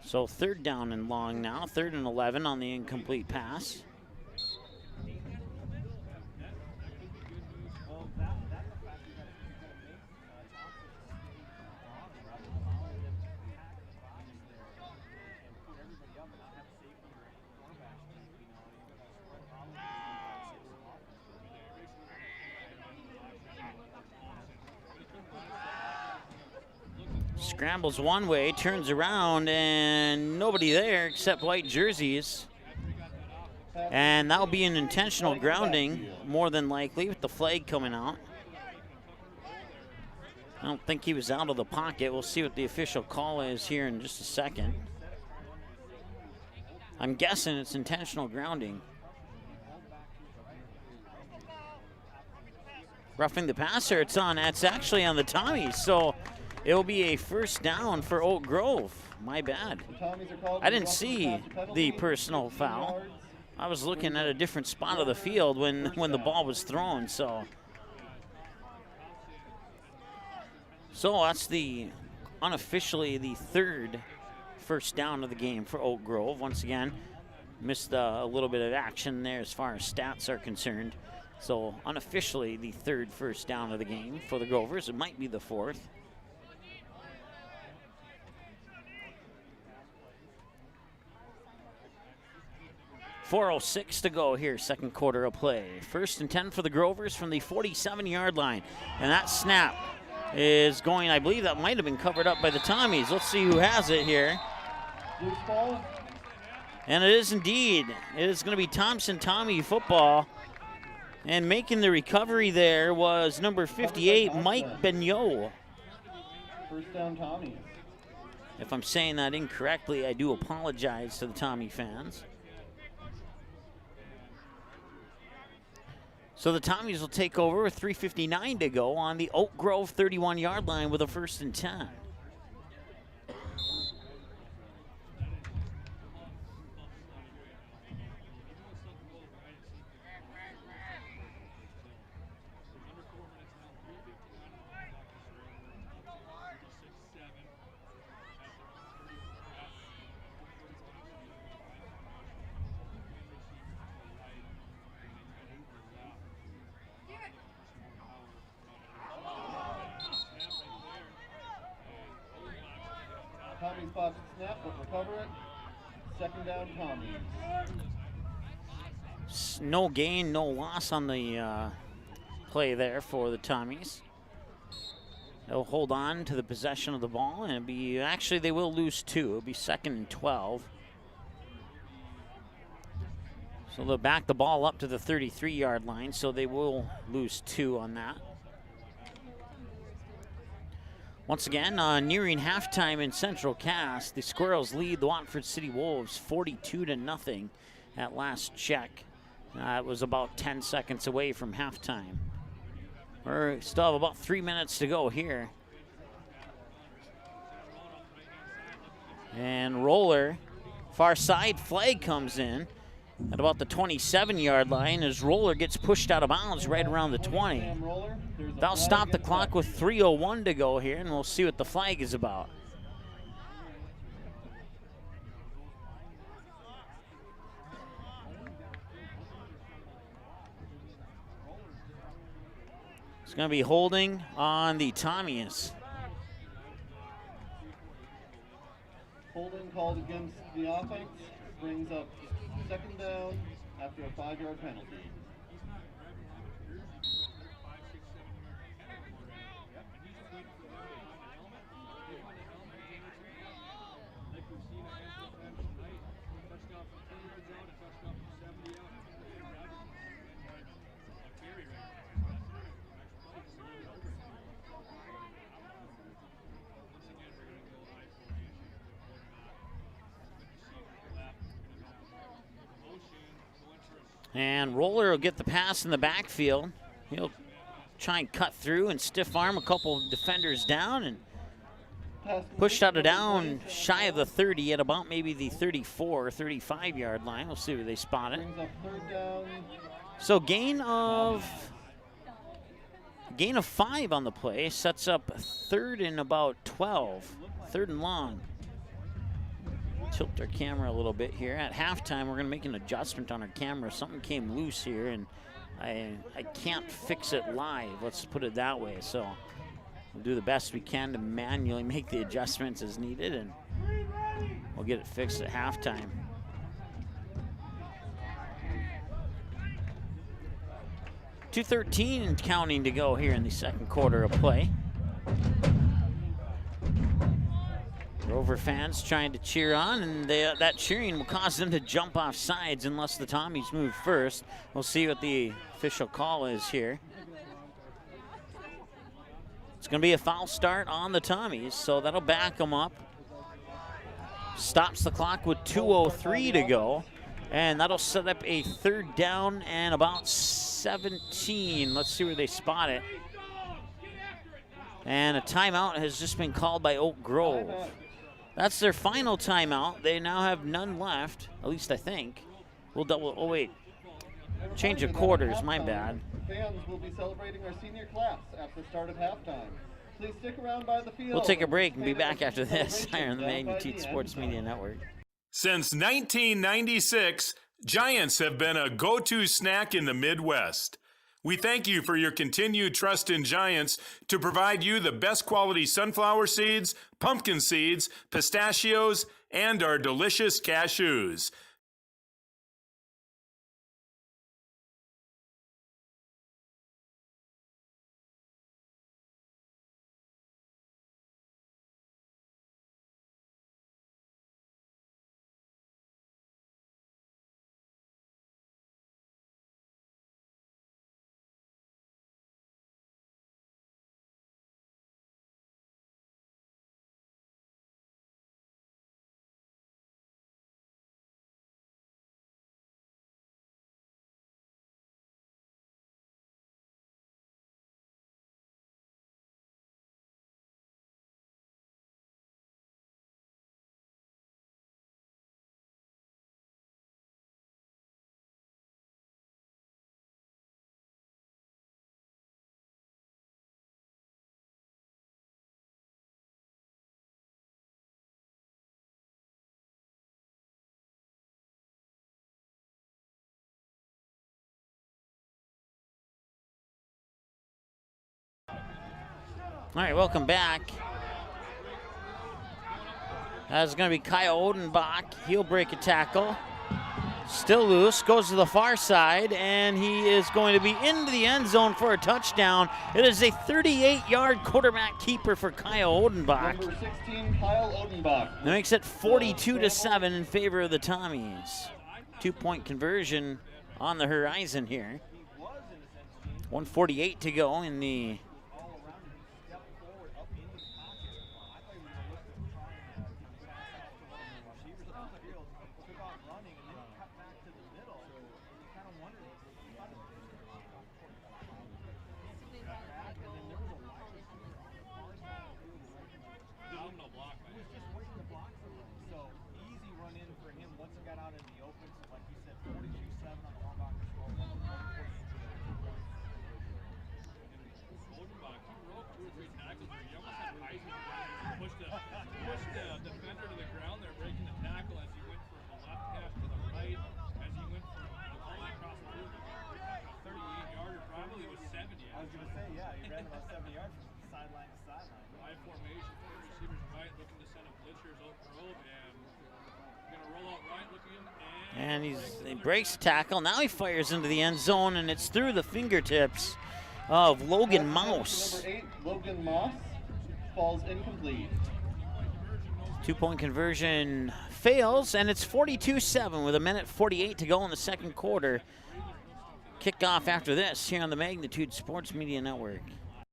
So 3rd down and long now, 3rd and 11 on the incomplete pass. Scrambles one way, turns around, and nobody there except white jerseys. And that'll be an intentional grounding, more than likely, with the flag coming out. I don't think he was out of the pocket. We'll see what the official call is here in just a second. I'm guessing it's intentional grounding. Roughing the passer, it's actually on the Tommies, so it'll be a 1st down for Oak Grove. My bad. I didn't see the personal foul. I was looking at a different spot of the field when the ball was thrown, so that's unofficially the 3rd 1st down of the game for Oak Grove. Once again, missed a little bit of action there as far as stats are concerned. So unofficially the 3rd 1st down of the game for the Grovers. It might be the 4th. .406 to go here, second quarter of play. 1st and 10 for the Grovers from the 47-yard line. And that snap is going, I believe that might have been covered up by the Tommies. Let's see who has it here. And it is indeed. It is going to be Thompson Tommy football. And making the recovery there was number 58, Mike Begnot. 1st down, Tommies. If I'm saying that incorrectly, I do apologize to the Tommy fans. So the Tommies will take over with 3:59 to go on the Oak Grove 31-yard line with a 1st and 10. Tommies box snap, but recover it. 2nd down, Tommies. No gain, no loss on the play there for the Tommies. They'll hold on to the possession of the ball, and it'll be, actually they will lose 2. It'll be 2nd and 12. So they'll back the ball up to the 33-yard line, so they will lose 2 on that. Once again, nearing halftime in Central Cass, the Squirrels lead the Watford City Wolves 42-0 at last check. It was about 10 seconds away from halftime. We still have about 3 minutes to go here. And Roller, far side flag comes in at about the 27-yard line as Roller gets pushed out of bounds right around the 20. That'll stop the clock with 3:01 to go here, and we'll see what the flag is about. It's going to be holding on the Tommies. Holding called against the offense brings up 2nd down after a 5-yard penalty. And Roller will get the pass in the backfield. He'll try and cut through and stiff arm a couple of defenders down and Pushed out of down shy of the 30 at about maybe the 34 or 35 yard line. We'll see where they spot it. Brings up third down. So gain of 5 on the play, sets up third and about 12, third and long. Tilt our camera a little bit here. At halftime, we're gonna make an adjustment on our camera. Something came loose here, and I can't fix it live, let's put it that way. So we'll do the best we can to manually make the adjustments as needed, and we'll get it fixed at halftime. .213 and counting to go here in the second quarter of play. Rover fans trying to cheer on, and that cheering will cause them to jump off sides unless the Tommies move first. We'll see what the official call is here. It's going to be a foul start on the Tommies, so that'll back them up. Stops the clock with 2:03 to go, and that'll set up a third down and about 17. Let's see where they spot it. And a timeout has just been called by Oak Grove. That's their final timeout. They now have none left, at least I think. We'll double, oh wait, change of quarters, my bad. Fans will be celebrating our senior class at the start of halftime. Please stick around by the field. We'll take a break and be back after this here on the Magnitude Sports Media Network. Since 1996, Giants have been a go-to snack in the Midwest. We thank you for your continued trust in Giants to provide you the best quality sunflower seeds, pumpkin seeds, pistachios, and our delicious cashews. All right, welcome back. That's going to be Kyle Odenbach. He'll break a tackle. Still loose, goes to the far side, and he is going to be into the end zone for a touchdown. It is a 38-yard quarterback keeper for Kyle Odenbach. Number 16, Kyle Odenbach. That makes it 42-7 in favor of the Tommies. 2-point conversion on the horizon here. 1:48 to go in the and he breaks the tackle. Now he fires into the end zone, and it's through the fingertips of Logan Mouse. Number 8, Logan Moss, falls incomplete. 2-point conversion fails, and it's 42-7 with 1:48 to go in the second quarter. Kickoff after this here on the Magnitude Sports Media Network.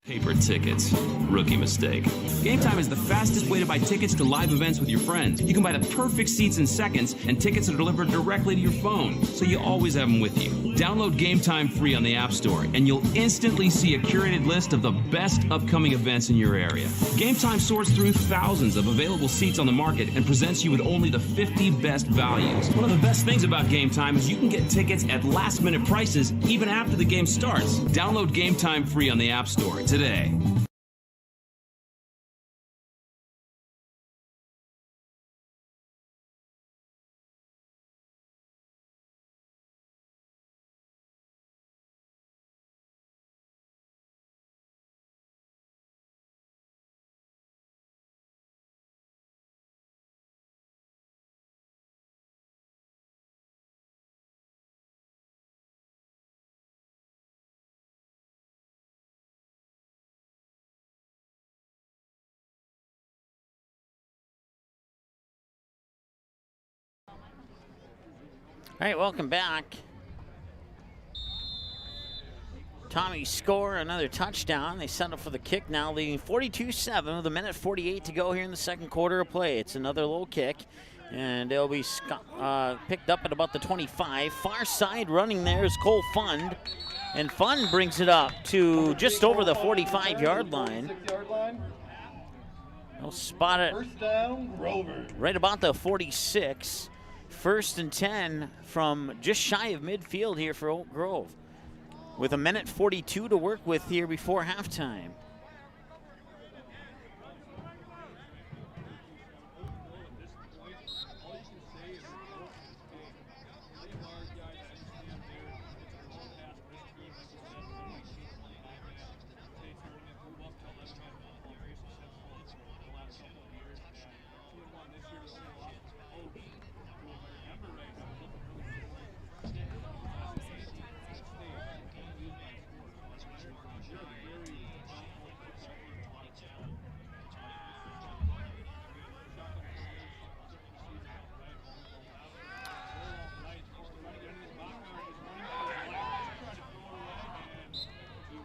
Paper tickets. Rookie mistake. Game Time is the fastest way to buy tickets to live events with your friends. You can buy the perfect seats in seconds, and tickets are delivered directly to your phone, so you always have them with you. Download Game Time free on the App Store, and you'll instantly see a curated list of the best upcoming events in your area. Game Time sorts through thousands of available seats on the market and presents you with only the 50 best values. One of the best things about Game Time is you can get tickets at last-minute prices even after the game starts. Download Game Time free on the App Store today. All right, welcome back. Tommies score another touchdown. They settle for the kick now, leading 42-7 with 1:48 to go here in the second quarter of play. It's another low kick, and they'll be picked up at about the 25. Far side running there is Cole Fund, and Fund brings it up to just over the 45-yard line. They'll spot it First down, Grover. right about the 46. 1st and 10 from just shy of midfield here for Oak Grove, with 1:42 to work with here before halftime.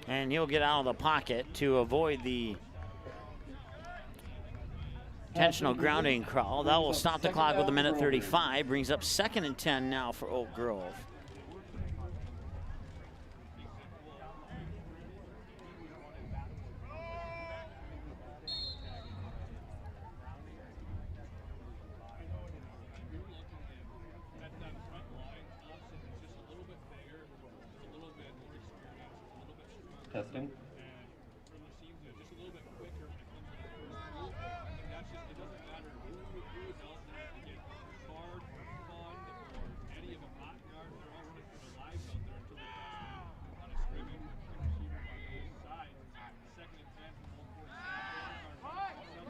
And he'll get out of the pocket to avoid the intentional grounding crawl. That will stop the clock with 1:35. Brings up 2nd and 10 now for Oak Grove. Testing.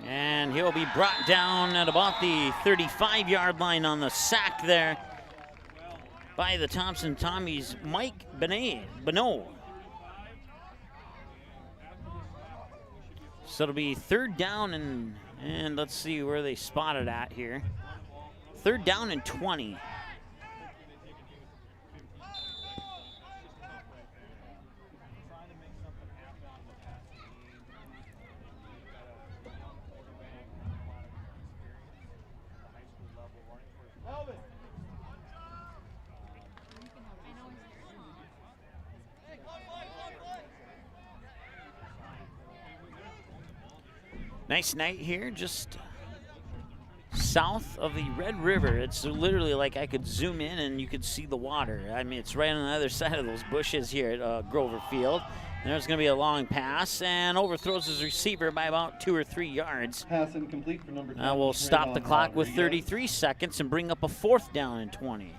And he'll be brought down at about the 35-yard line on the sack there by the Thompson Tommies, Mike Bonneau. So it'll be 3rd down and let's see where they spot it at here. 3rd down and 20. Nice night here, just south of the Red River. It's literally like I could zoom in and you could see the water. I mean, it's right on the other side of those bushes here at Grover Field. And there's going to be a long pass, and overthrows his receiver by about 2 or 3 yards. Pass incomplete for number 10. We'll stop the clock with 33 seconds and bring up a 4th down and 20.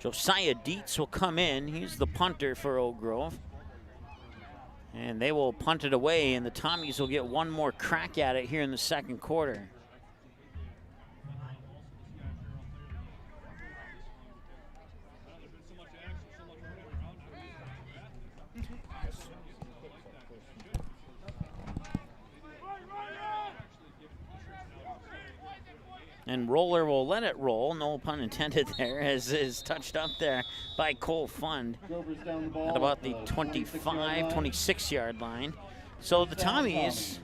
Josiah Dietz will come in. He's the punter for Oak Grove. And they will punt it away, and the Tommies will get one more crack at it here in the second quarter. And Roller will let it roll, no pun intended there, as is touched up there by Cole Fund Grover's down the ball at about the 26-yard 26-yard line. So the Tommies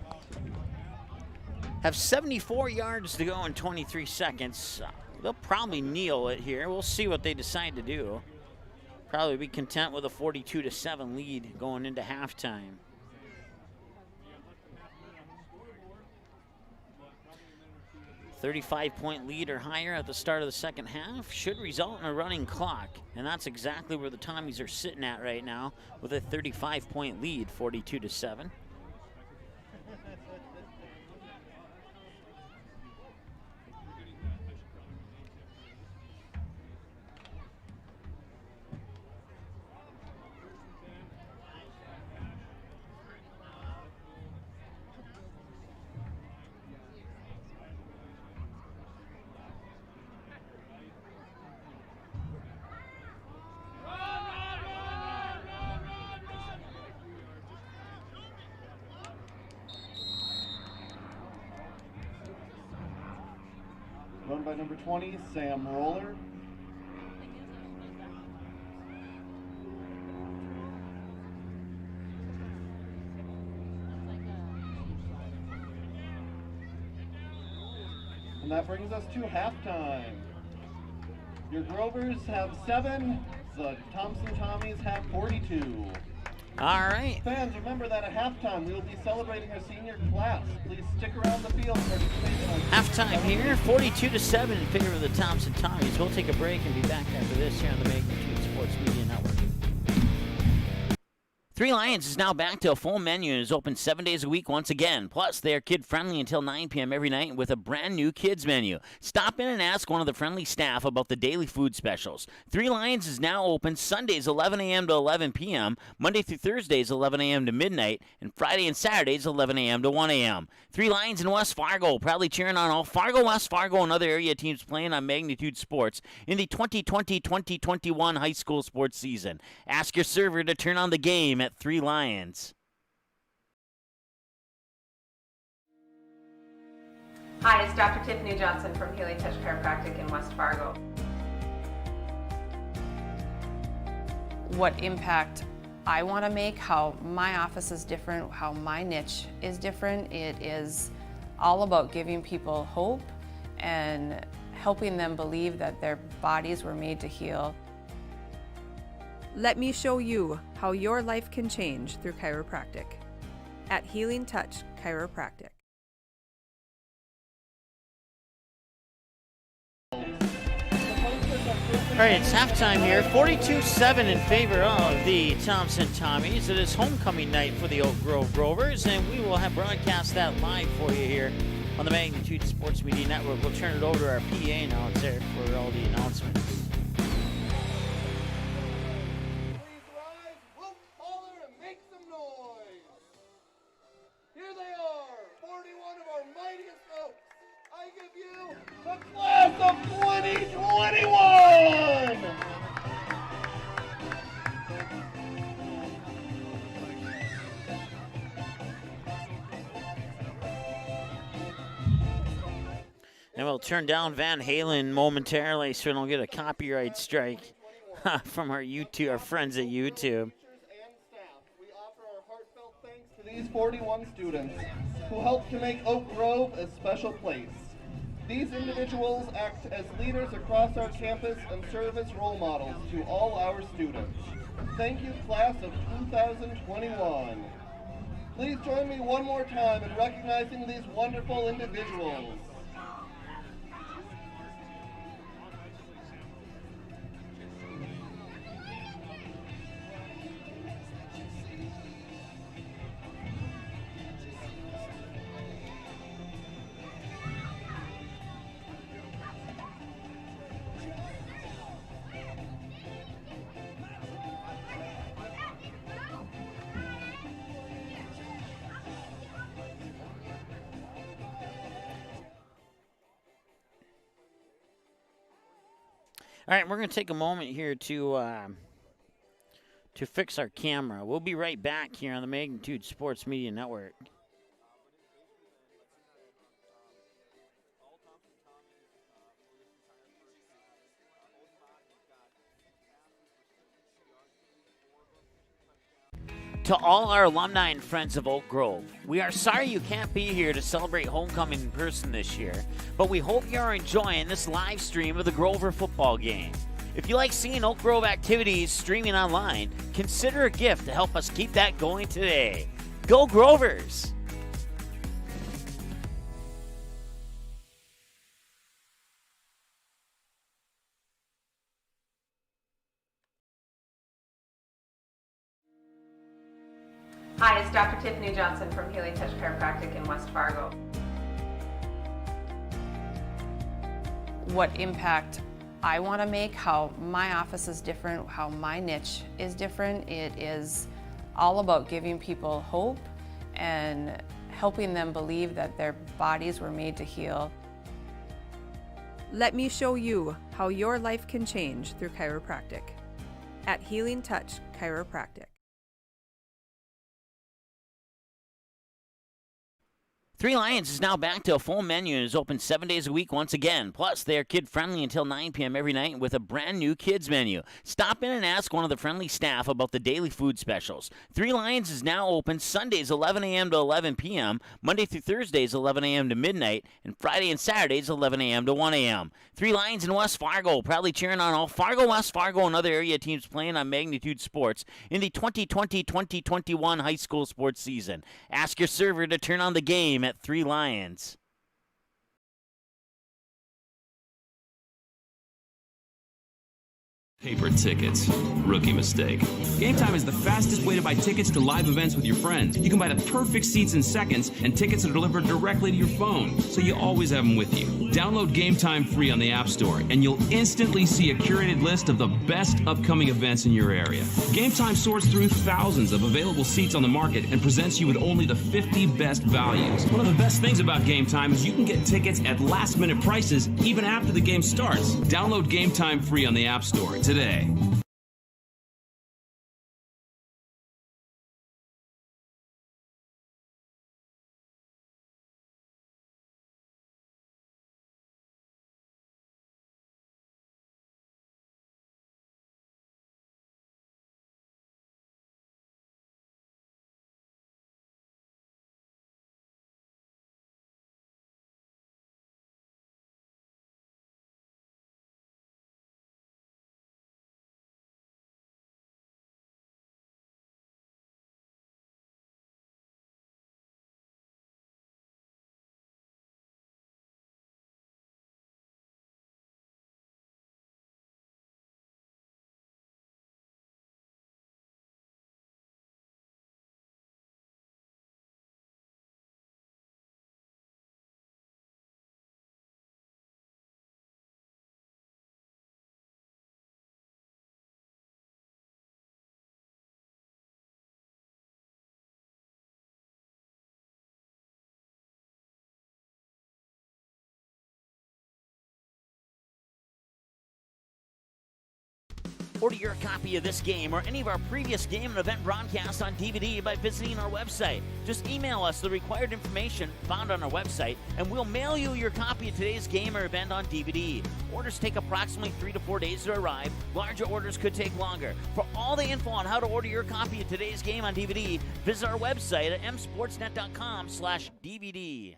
have 74 yards to go in 23 seconds. They'll probably kneel it here. We'll see what they decide to do. Probably be content with a 42-7 lead going into halftime. A 35-point lead or higher at the start of the second half should result in a running clock. And that's exactly where the Tommies are sitting at right now with a 35-point lead, 42-7. Run by number 20, Sam Roller. And that brings us to halftime. Your Grovers have 7, the Thompson Tommies have 42. All right. Fans, remember that at halftime we will be celebrating our senior class. Please stick around the field for participation. Halftime here, 42-7 in favor of the Thompson Tommies. We'll take a break and be back after this here on the Magnitude Sports Media Network. Three Lions is now back to a full menu and is open 7 days a week once again. Plus, they are kid-friendly until 9 p.m. every night with a brand-new kids menu. Stop in and ask one of the friendly staff about the daily food specials. Three Lions is now open Sundays 11 a.m. to 11 p.m., Monday through Thursdays 11 a.m. to midnight, and Friday and Saturdays 11 a.m. to 1 a.m. Three Lions in West Fargo, proudly cheering on all Fargo, West Fargo, and other area teams playing on Magnitude Sports in the 2020-2021 high school sports season. Ask your server to turn on the game at Three Lions. Hi, it's Dr. Tiffany Johnson from Healing Touch Chiropractic in West Fargo. What impact I want to make, how my office is different, how my niche is different. It is all about giving people hope and helping them believe that their bodies were made to heal. Let me show you how your life can change through chiropractic at Healing Touch Chiropractic. All right, it's halftime here. 42-7 in favor of the Thompson Tommies. It is homecoming night for the Oak Grove Grovers, and we will have broadcast that live for you here on the Magnitude Sports Media Network. We'll turn it over to our PA announcer for all the announcements. The class of 2021! And we'll turn down Van Halen momentarily so we don't get a copyright strike from our friends at YouTube. We offer our heartfelt thanks to these 41 students who helped to make Oak Grove a special place. These individuals act as leaders across our campus and serve as role models to all our students. Thank you, class of 2021. Please join me one more time in recognizing these wonderful individuals. All right, we're going to take a moment here to fix our camera. We'll be right back here on the Magnitude Sports Media Network. To all our alumni and friends of Oak Grove, we are sorry you can't be here to celebrate homecoming in person this year, but we hope you are enjoying this live stream of the Grover football game. If you like seeing Oak Grove activities streaming online, consider a gift to help us keep that going today. Go Grovers! Hi, it's Dr. Tiffany Johnson from Healing Touch Chiropractic in West Fargo. What impact I want to make, how my office is different, how my niche is different. It is all about giving people hope and helping them believe that their bodies were made to heal. Let me show you how your life can change through chiropractic at Healing Touch Chiropractic. Three Lions is now back to a full menu and is open 7 days a week once again. Plus, they are kid-friendly until 9 p.m. every night with a brand new kids menu. Stop in and ask one of the friendly staff about the daily food specials. Three Lions is now open Sundays 11 a.m. to 11 p.m., Monday through Thursdays 11 a.m. to midnight, and Friday and Saturdays 11 a.m. to 1 a.m. Three Lions in West Fargo, proudly cheering on all Fargo, West Fargo, and other area teams playing on Magnitude Sports in the 2020-2021 high school sports season. Ask your server to turn on the game at Three Lions. Paper tickets. Rookie mistake. Game Time is the fastest way to buy tickets to live events with your friends. You can buy the perfect seats in seconds, and tickets are delivered directly to your phone, so you always have them with you. Download Game Time free on the App Store, and you'll instantly see a curated list of the best upcoming events in your area. Game Time sorts through thousands of available seats on the market and presents you with only the 50 best values. One of the best things about Game Time is you can get tickets at last-minute prices even after the game starts. Download Game Time free on the App Store today. Order your copy of this game or any of our previous game and event broadcasts on DVD by visiting our website. Just email us the required information found on our website, and we'll mail you your copy of today's game or event on DVD. Orders take approximately 3 to 4 days to arrive. Larger orders could take longer. For all the info on how to order your copy of today's game on DVD, visit our website at msportsnet.com/DVD.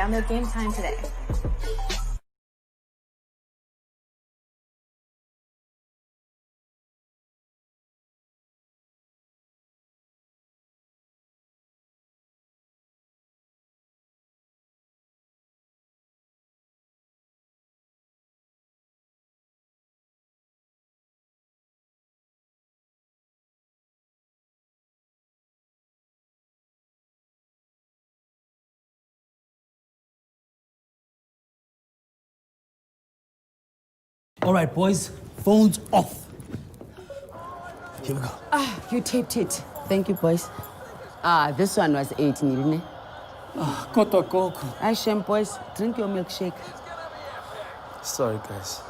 Download Game Time today. All right, boys, phones off. Here we go. You taped it. Thank you, boys. This one was 18, didn't it? Koto koko. Shem, boys, drink your milkshake. Sorry, guys.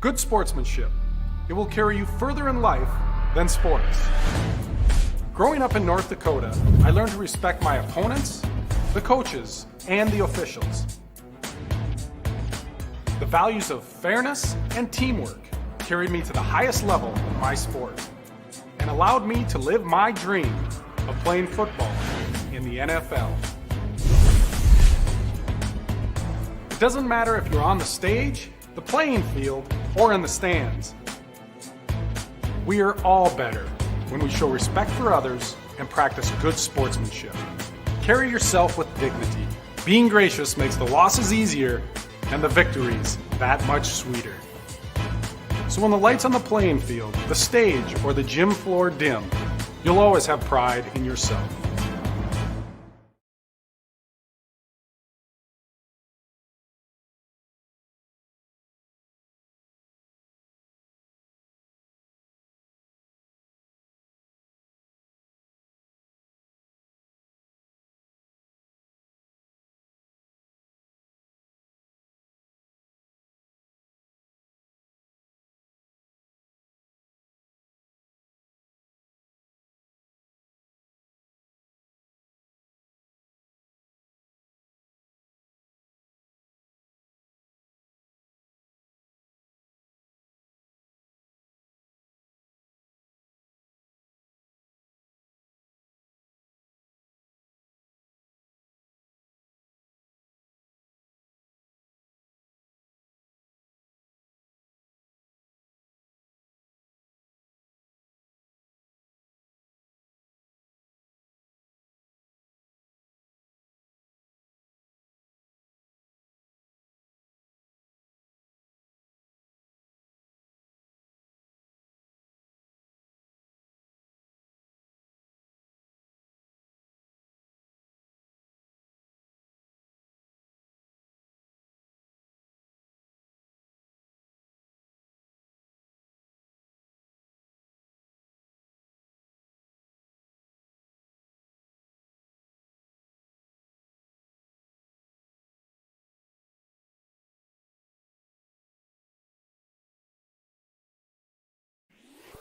Good sportsmanship. It will carry you further in life than sports. Growing up in North Dakota, I learned to respect my opponents, the coaches, and the officials. The values of fairness and teamwork carried me to the highest level of my sport and allowed me to live my dream of playing football in the NFL. It doesn't matter if you're on the stage, the playing field, or in the stands. We are all better when we show respect for others and practice good sportsmanship. Carry yourself with dignity. Being gracious makes the losses easier and the victories that much sweeter. So when the lights on the playing field, the stage, or the gym floor dim, you'll always have pride in yourself.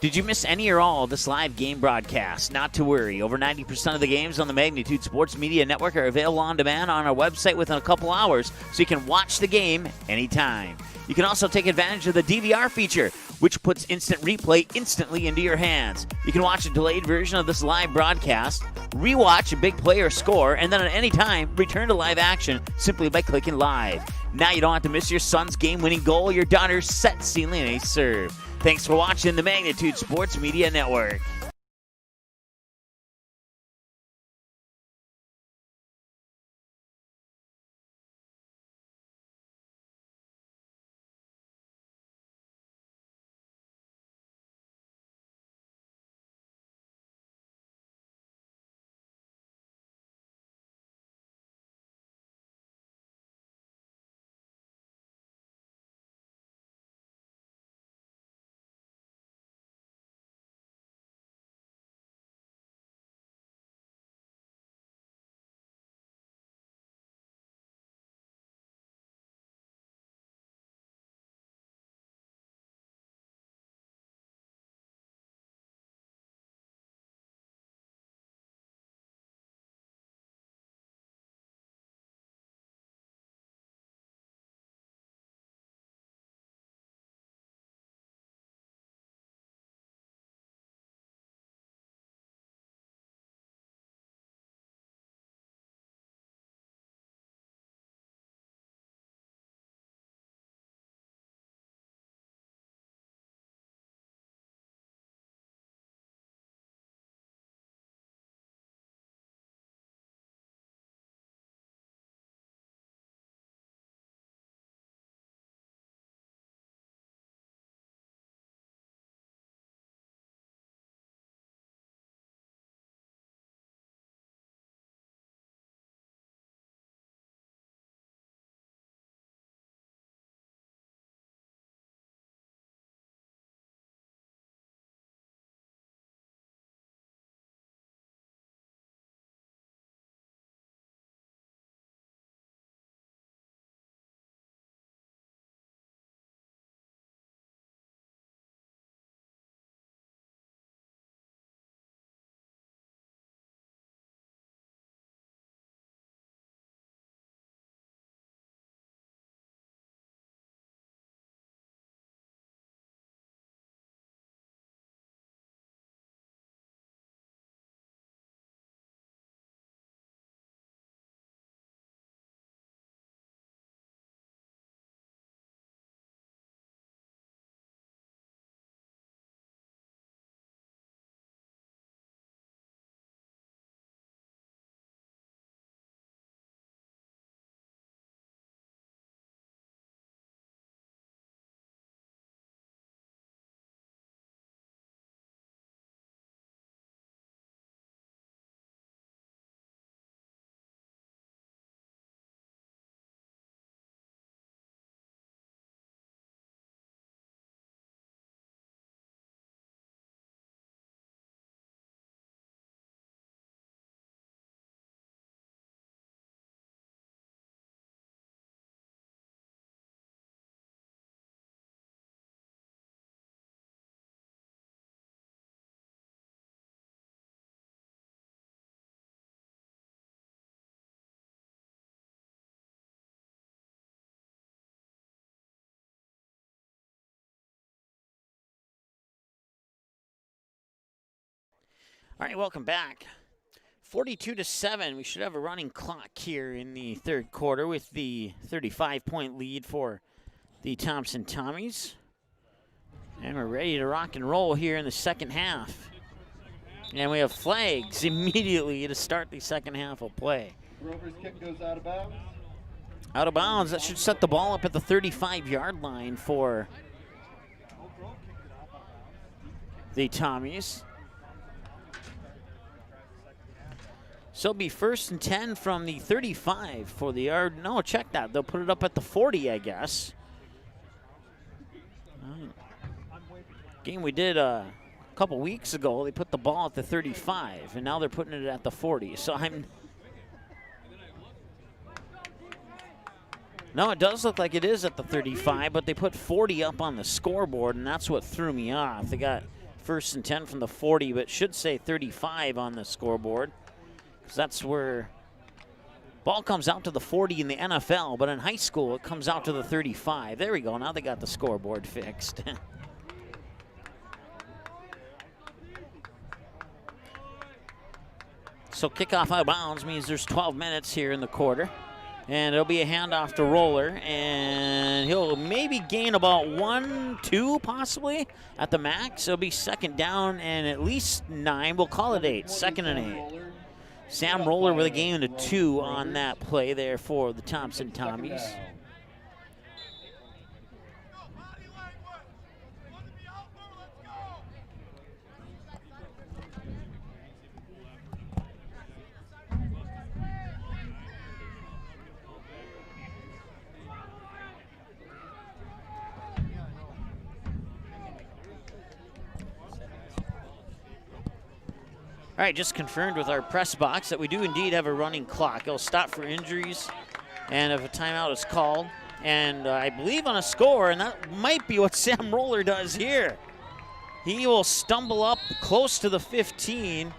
Did you miss any or all of this live game broadcast? Not to worry. Over 90% of the games on the Magnitude Sports Media Network are available on demand on our website within a couple hours, so you can watch the game anytime. You can also take advantage of the DVR feature, which puts instant replay instantly into your hands. You can watch a delayed version of this live broadcast, rewatch a big play or score, and then at any time, return to live action simply by clicking live. Now you don't have to miss your son's game-winning goal or your daughter's set sealing a serve. Thanks for watching the Magnitude Sports Media Network. All right, welcome back. 42-7. We should have a running clock here in the third quarter with the 35-point lead for the Thompson Tommies. And we're ready to rock and roll here in the second half. And we have flags immediately to start the second half of play. Grover's kick goes out of bounds. Out of bounds. That should set the ball up at the 35-yard line for the Tommies. So it'll be 1st and 10 from the 35 for the yard. No, check that. They'll put it up at the 40, I guess. Game we did a couple weeks ago, they put the ball at the 35, and now they're putting it at the 40. So No, it does look like it is at the 35, but they put 40 up on the scoreboard, and that's what threw me off. They got 1st and 10 from the 40, but it should say 35 on the scoreboard. Because that's where ball comes out to the 40 in the NFL, but in high school it comes out to the 35. There we go. Now they got the scoreboard fixed. So kickoff out of bounds means there's 12 minutes here in the quarter. And it'll be a handoff to Roller, and he'll maybe gain about 1, 2 possibly at the max. It'll be 2nd down and at least 9. We'll call it 8. 2nd and 8. Sam Roller with a gain of 2 on that play there for the Thompson Tommies. All right, just confirmed with our press box that we do indeed have a running clock. It'll stop for injuries and if a timeout is called. And I believe on a score, and that might be what Sam Roller does here. He will stumble up close to the 15.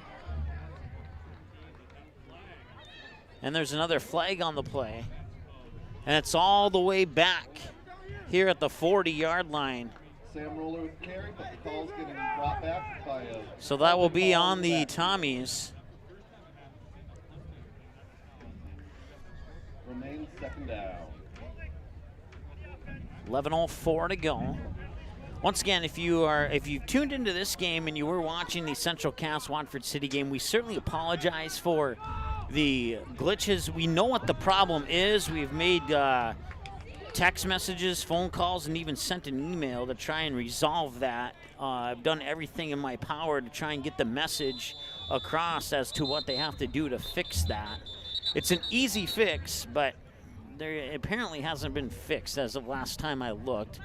And there's another flag on the play. And it's all the way back here at the 40-yard line. Sam Roller with the carry, but the call's getting brought back by a... So that will be on the Tommies. Remains 2nd down. 11:04 to go. Once again, if you've tuned into this game and you were watching the Central Cass Watford City game, we certainly apologize for the glitches. We know what the problem is. We've made text messages, phone calls, and even sent an email to try and resolve that. I've done everything in my power to try and get the message across as to what they have to do to fix that. It's an easy fix, but there apparently hasn't been fixed as of last time I looked.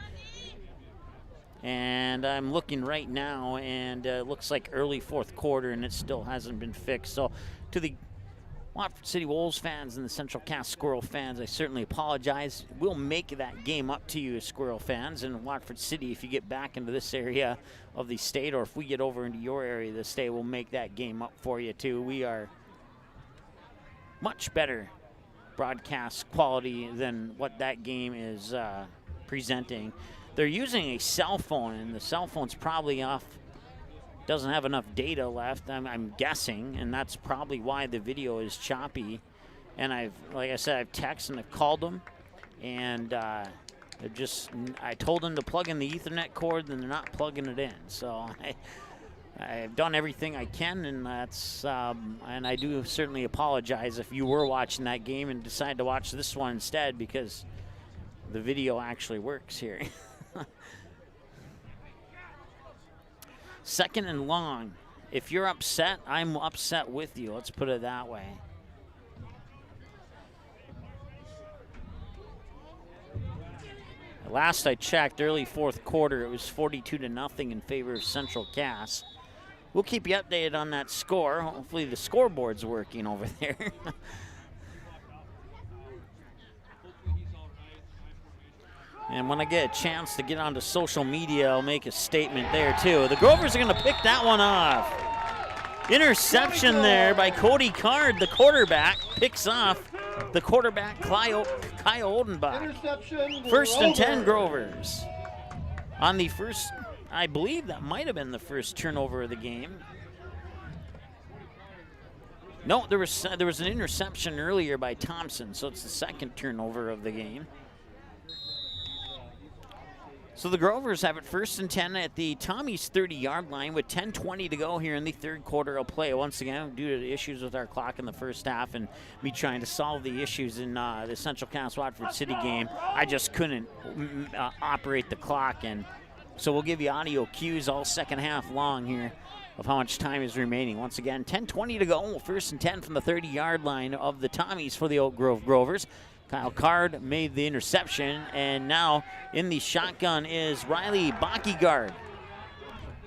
And I'm looking right now, and it looks like early 4th quarter, and it still hasn't been fixed. So to the Watford City Wolves fans and the Central Cass Squirrel fans, I certainly apologize. We'll make that game up to you, Squirrel fans, and Watford City, if you get back into this area of the state, or if we get over into your area of the state, we'll make that game up for you too. We are much better broadcast quality than what that game is presenting. They're using a cell phone, and the cell phone's probably off. Doesn't have enough data left, I'm guessing, and that's probably why the video is choppy. And like I said, I've texted and I've called them, and I told them to plug in the Ethernet cord, and they're not plugging it in. So I've done everything I can, and that's and I do certainly apologize if you were watching that game and decided to watch this one instead, because the video actually works here. 2nd and long. If you're upset, I'm upset with you. Let's put it that way. Last I checked, early 4th quarter, it was 42-0 in favor of Central Cass. We'll keep you updated on that score. Hopefully the scoreboard's working over there. And when I get a chance to get onto social media, I'll make a statement there too. The Grovers are going to pick that one off. Interception there by Cody Card, the quarterback, picks off the quarterback, Kyle Oldenbach. 1st and 10 Grovers. On the first, I believe that might have been the first turnover of the game. No, there was an interception earlier by Thompson, so it's the second turnover of the game. So the Grovers have it 1st and 10 at the Tommies 30-yard line with 10:20 to go here in the third quarter of play. Once again, due to the issues with our clock in the first half and me trying to solve the issues in the Central Cass Watford City game, I just couldn't operate the clock. And so we'll give you audio cues all second half long here of how much time is remaining. Once again, 10:20 to go, 1st and 10 from the 30-yard line of the Tommies for the Oak Grove Grovers. Kyle Card made the interception, and now in the shotgun is Riley Bakigard.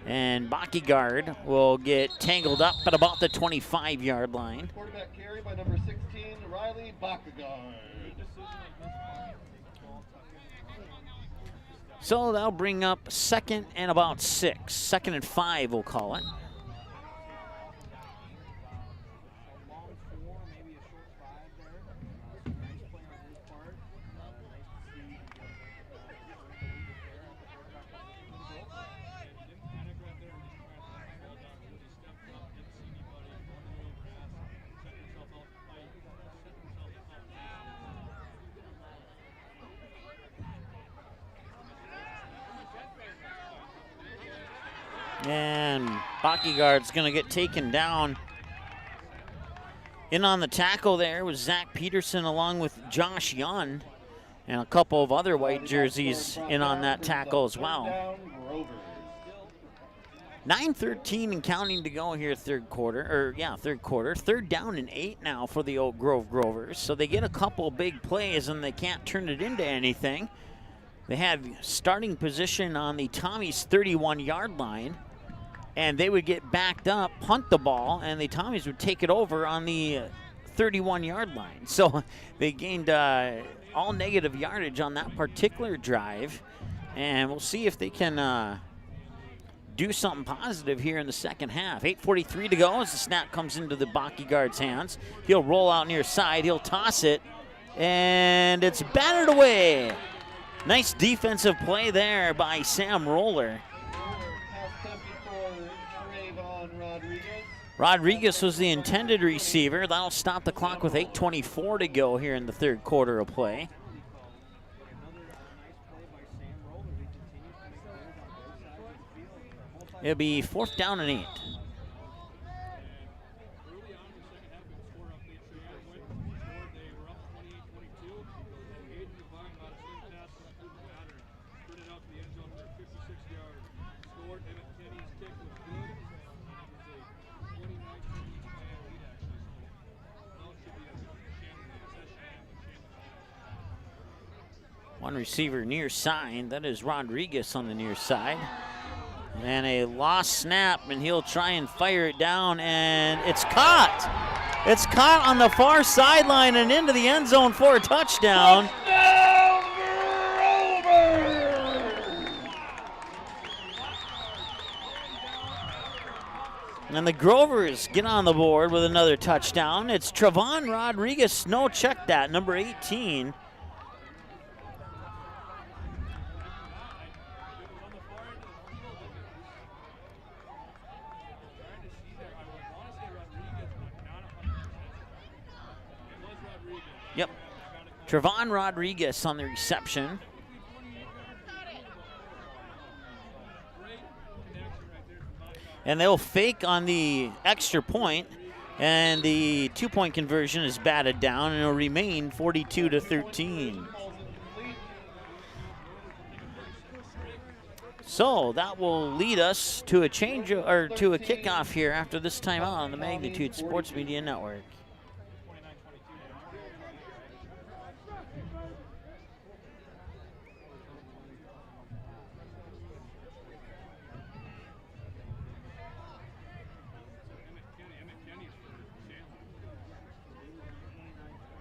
And Bakigard will get tangled up at about the 25-yard line. Quarterback carry by number 16, Riley Bakigard. So that'll bring up 2nd and about 6. 2nd and 5, we'll call it. And Bakigard's going to get taken down. In on the tackle there was Zach Peterson along with Josh Young and a couple of other white jerseys in on that tackle as well. 9:13 and counting to go here third quarter. 3rd down and 8 now for the Oak Grove Grovers. So they get a couple big plays and they can't turn it into anything. They had starting position on the Tommies 31-yard line, and they would get backed up, punt the ball, and the Tommies would take it over on the 31-yard line. So they gained all negative yardage on that particular drive, and we'll see if they can do something positive here in the second half. 8:43 to go as the snap comes into the Bakigard's hands. He'll roll out near side. He'll toss it, and it's batted away. Nice defensive play there by Sam Roller. Rodriguez was the intended receiver. That'll stop the clock with 8:24 to go here in the third quarter of play. It'll be 4th down and 8. One receiver near side, that is Rodriguez on the near side. And a lost snap, and he'll try and fire it down, and it's caught. It's caught on the far sideline and into the end zone for a touchdown. And the Grovers get on the board with another touchdown. It's Trevon Rodriguez. No, check that, number 18. Yep. Trevon Rodriguez on the reception. And they'll fake on the extra point, and the 2-point conversion is batted down, and it'll remain 42-13. So that will lead us to a change or to a kickoff here after this timeout on the Magnitude Sports Media Network.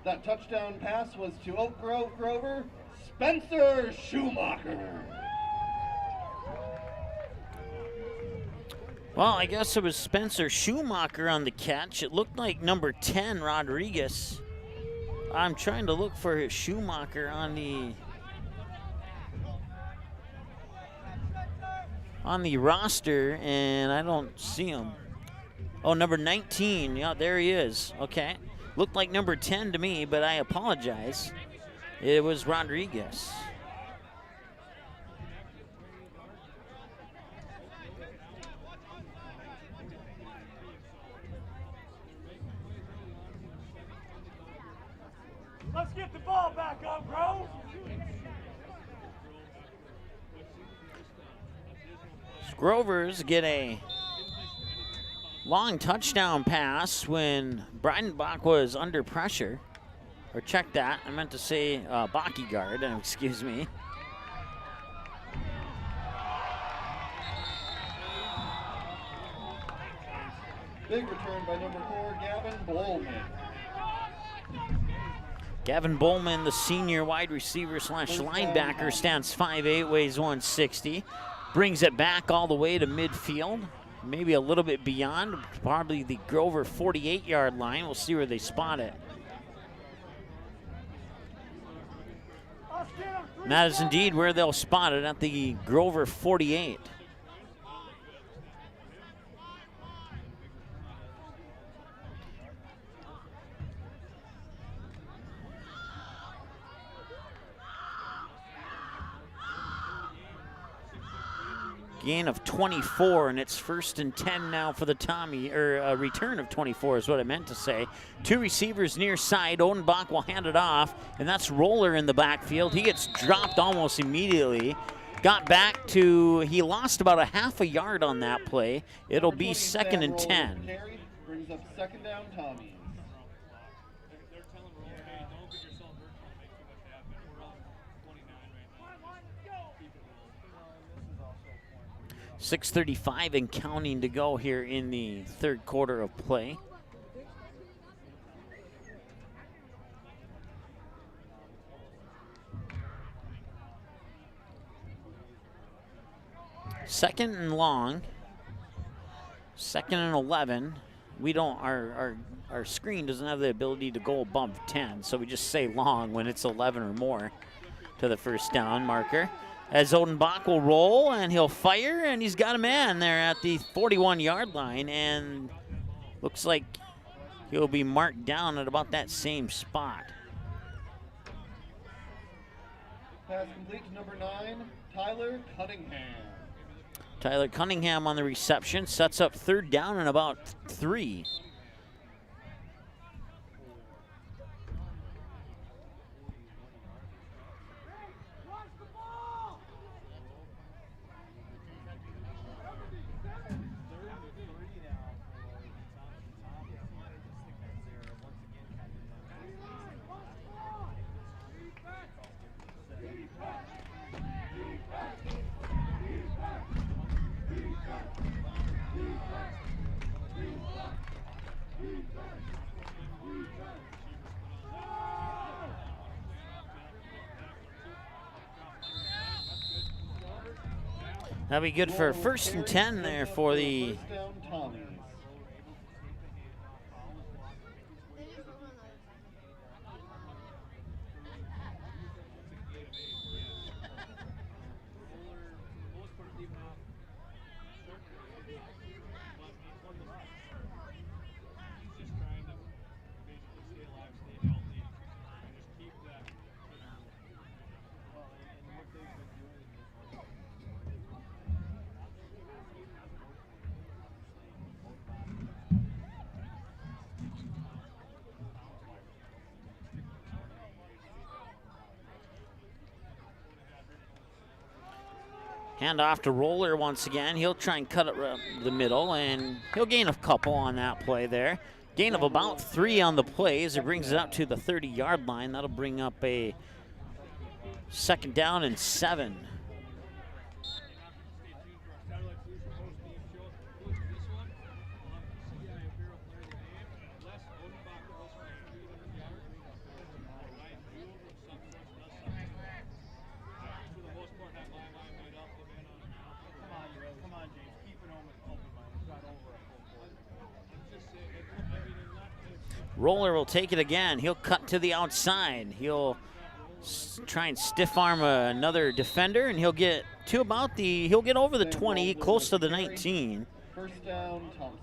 That touchdown pass was to Oak Grove Grover, Spencer Schumacher. Well, I guess it was Spencer Schumacher on the catch. It looked like number 10, Rodriguez. I'm trying to look for Schumacher on the roster, and I don't see him. Oh, number 19. Yeah, there he is. Okay. Looked like number 10 to me, but I apologize. It was Rodriguez. Let's get the ball back up, bro. Grovers get a long touchdown pass when Breidenbach was under pressure. Or check that. I meant to say Bockyguard. Excuse me. Big return by number 4, Gavin Bowman. Gavin Bowman, the senior wide receiver / linebacker, stands 5'8", weighs 160. Brings it back all the way to midfield, maybe a little bit beyond, probably the Grover 48-yard line. We'll see where they spot it. And that is indeed where they'll spot it, at the Grover 48. Gain of 24, and it's 1st and 10 now for the Tommy, or a return of 24 is what I meant to say. 2 receivers near side. Odenbach will hand it off, and that's Roller in the backfield. He gets dropped almost immediately. Got back to, he lost about a half a yard on that play. It'll be 2nd and 10. Carry brings up 2nd down, Tommies. 6:35 and counting to go here in the 3rd quarter of play. Second and long. 2nd and 11. We don't, our screen doesn't have the ability to go above 10, so we just say long when it's 11 or more to the 1st down marker. As Odenbach will roll, and he'll fire, and he's got a man there at the 41-yard line, and looks like he'll be marked down at about that same spot. Pass complete to number 9, Tyler Cunningham. Tyler Cunningham on the reception, sets up 3rd down and about 3. That'll be good for 1st and 10 there for the hand off to Roller once again. He'll try and cut it the middle, and he'll gain a couple on that play there. Gain of about 3 on the play as it brings it up to the 30-yard line. That'll bring up a 2nd down and 7. Roller will take it again. He'll cut to the outside. He'll try and stiff arm another defender, and he'll get to about the, he'll get over the 20, close to the 19. 1st down, Thompson.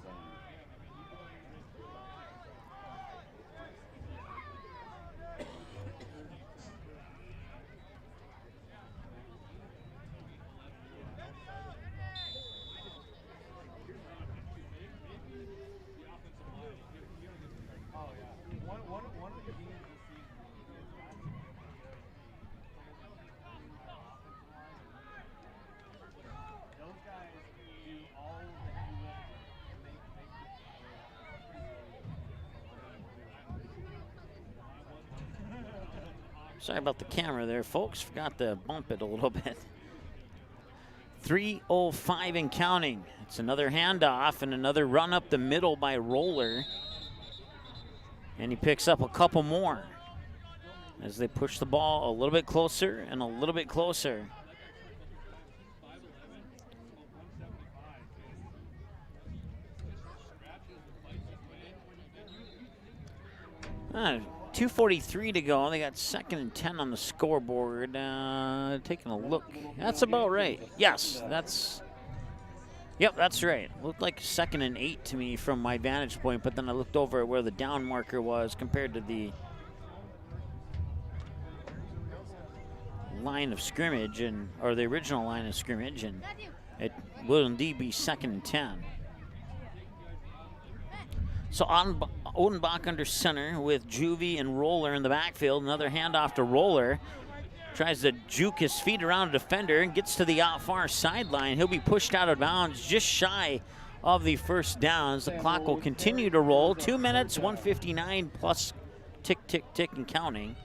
Sorry about the camera there, folks. Forgot to bump it a little bit. 3:05 and counting. It's another handoff and another run up the middle by Roller. And he picks up a couple more as they push the ball a little bit closer and a little bit closer. Uh, 2:43 to go. They got 2nd and 10 on the scoreboard. Taking a look. That's about right. Yes, that's... Yep, that's right. Looked like 2nd and 8 to me from my vantage point, but then I looked over at where the down marker was compared to the line of scrimmage, or the original line of scrimmage, and it will indeed be 2nd and 10. So Odenbach under center with Juvie and Roller in the backfield. Another handoff to Roller. Tries to juke his feet around a defender and gets to the out far sideline. He'll be pushed out of bounds just shy of the first downs. The clock will continue to roll. 2 minutes, 1:59 plus tick, tick, tick and counting.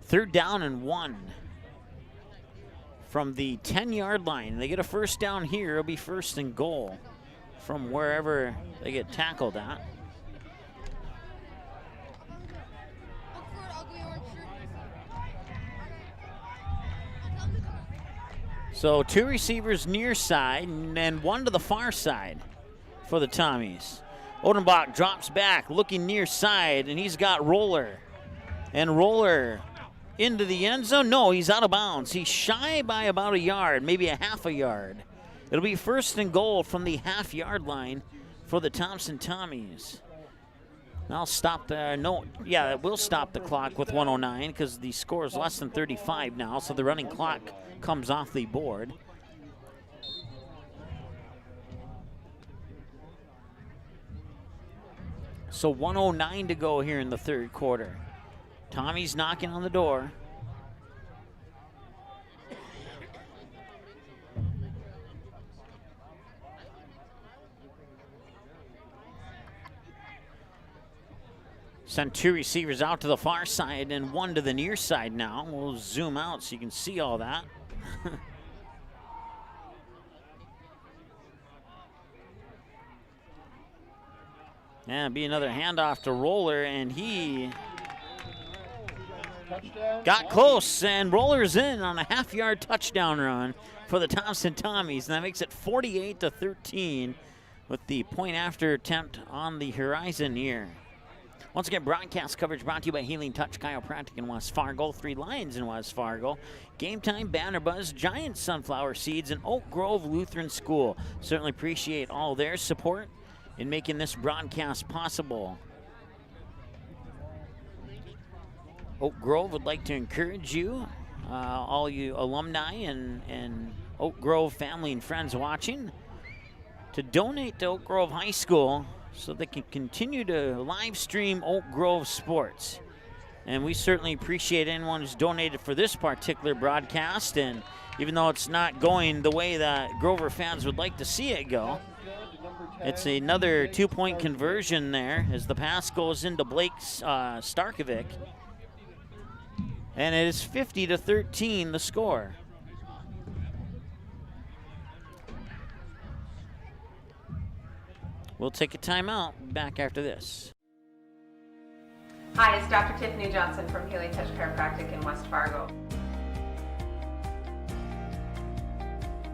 Third down and 1 from the 10-yard line. They get a first down here. It'll be 1st and goal from wherever they get tackled at. So 2 receivers near side and 1 to the far side for the Tommies. Odenbach drops back, looking near side, and he's got Roller. And Roller into the end zone. No, he's out of bounds. He's shy by about a yard, maybe a half a yard. It'll be 1st and goal from the half-yard line for the Thompson Tommies. I'll stop the, no, yeah, it will stop the clock with 1:09 because the score is less than 35 now, so the running clock comes off the board. So 1:09 to go here in the third quarter. Tommy's knocking on the door. Send 2 receivers out to the far side and 1 to the near side now. We'll zoom out so you can see all that. Yeah, be another handoff to Roller, and he got close, and Roller's in on a half-yard touchdown run for the Thompson Tommies, and that makes it 48-13 with the point-after attempt on the horizon here. Once again, broadcast coverage brought to you by Healing Touch Chiropractic in West Fargo, 3 Lions in West Fargo, Game Time, Banner Buzz, Giant Sunflower Seeds, and Oak Grove Lutheran School. Certainly appreciate all their support in making this broadcast possible. Oak Grove would like to encourage you, all you alumni and Oak Grove family and friends watching, to donate to Oak Grove High School so they can continue to live stream Oak Grove sports. And we certainly appreciate anyone who's donated for this particular broadcast, and even though it's not going the way that Grover fans would like to see it go, it's another 2-point conversion there as the pass goes into Blake Starkovic. And it is 50-13 the score. We'll take a timeout. Back after this. Hi, it's Dr. Tiffany Johnson from Healing Touch Chiropractic in West Fargo.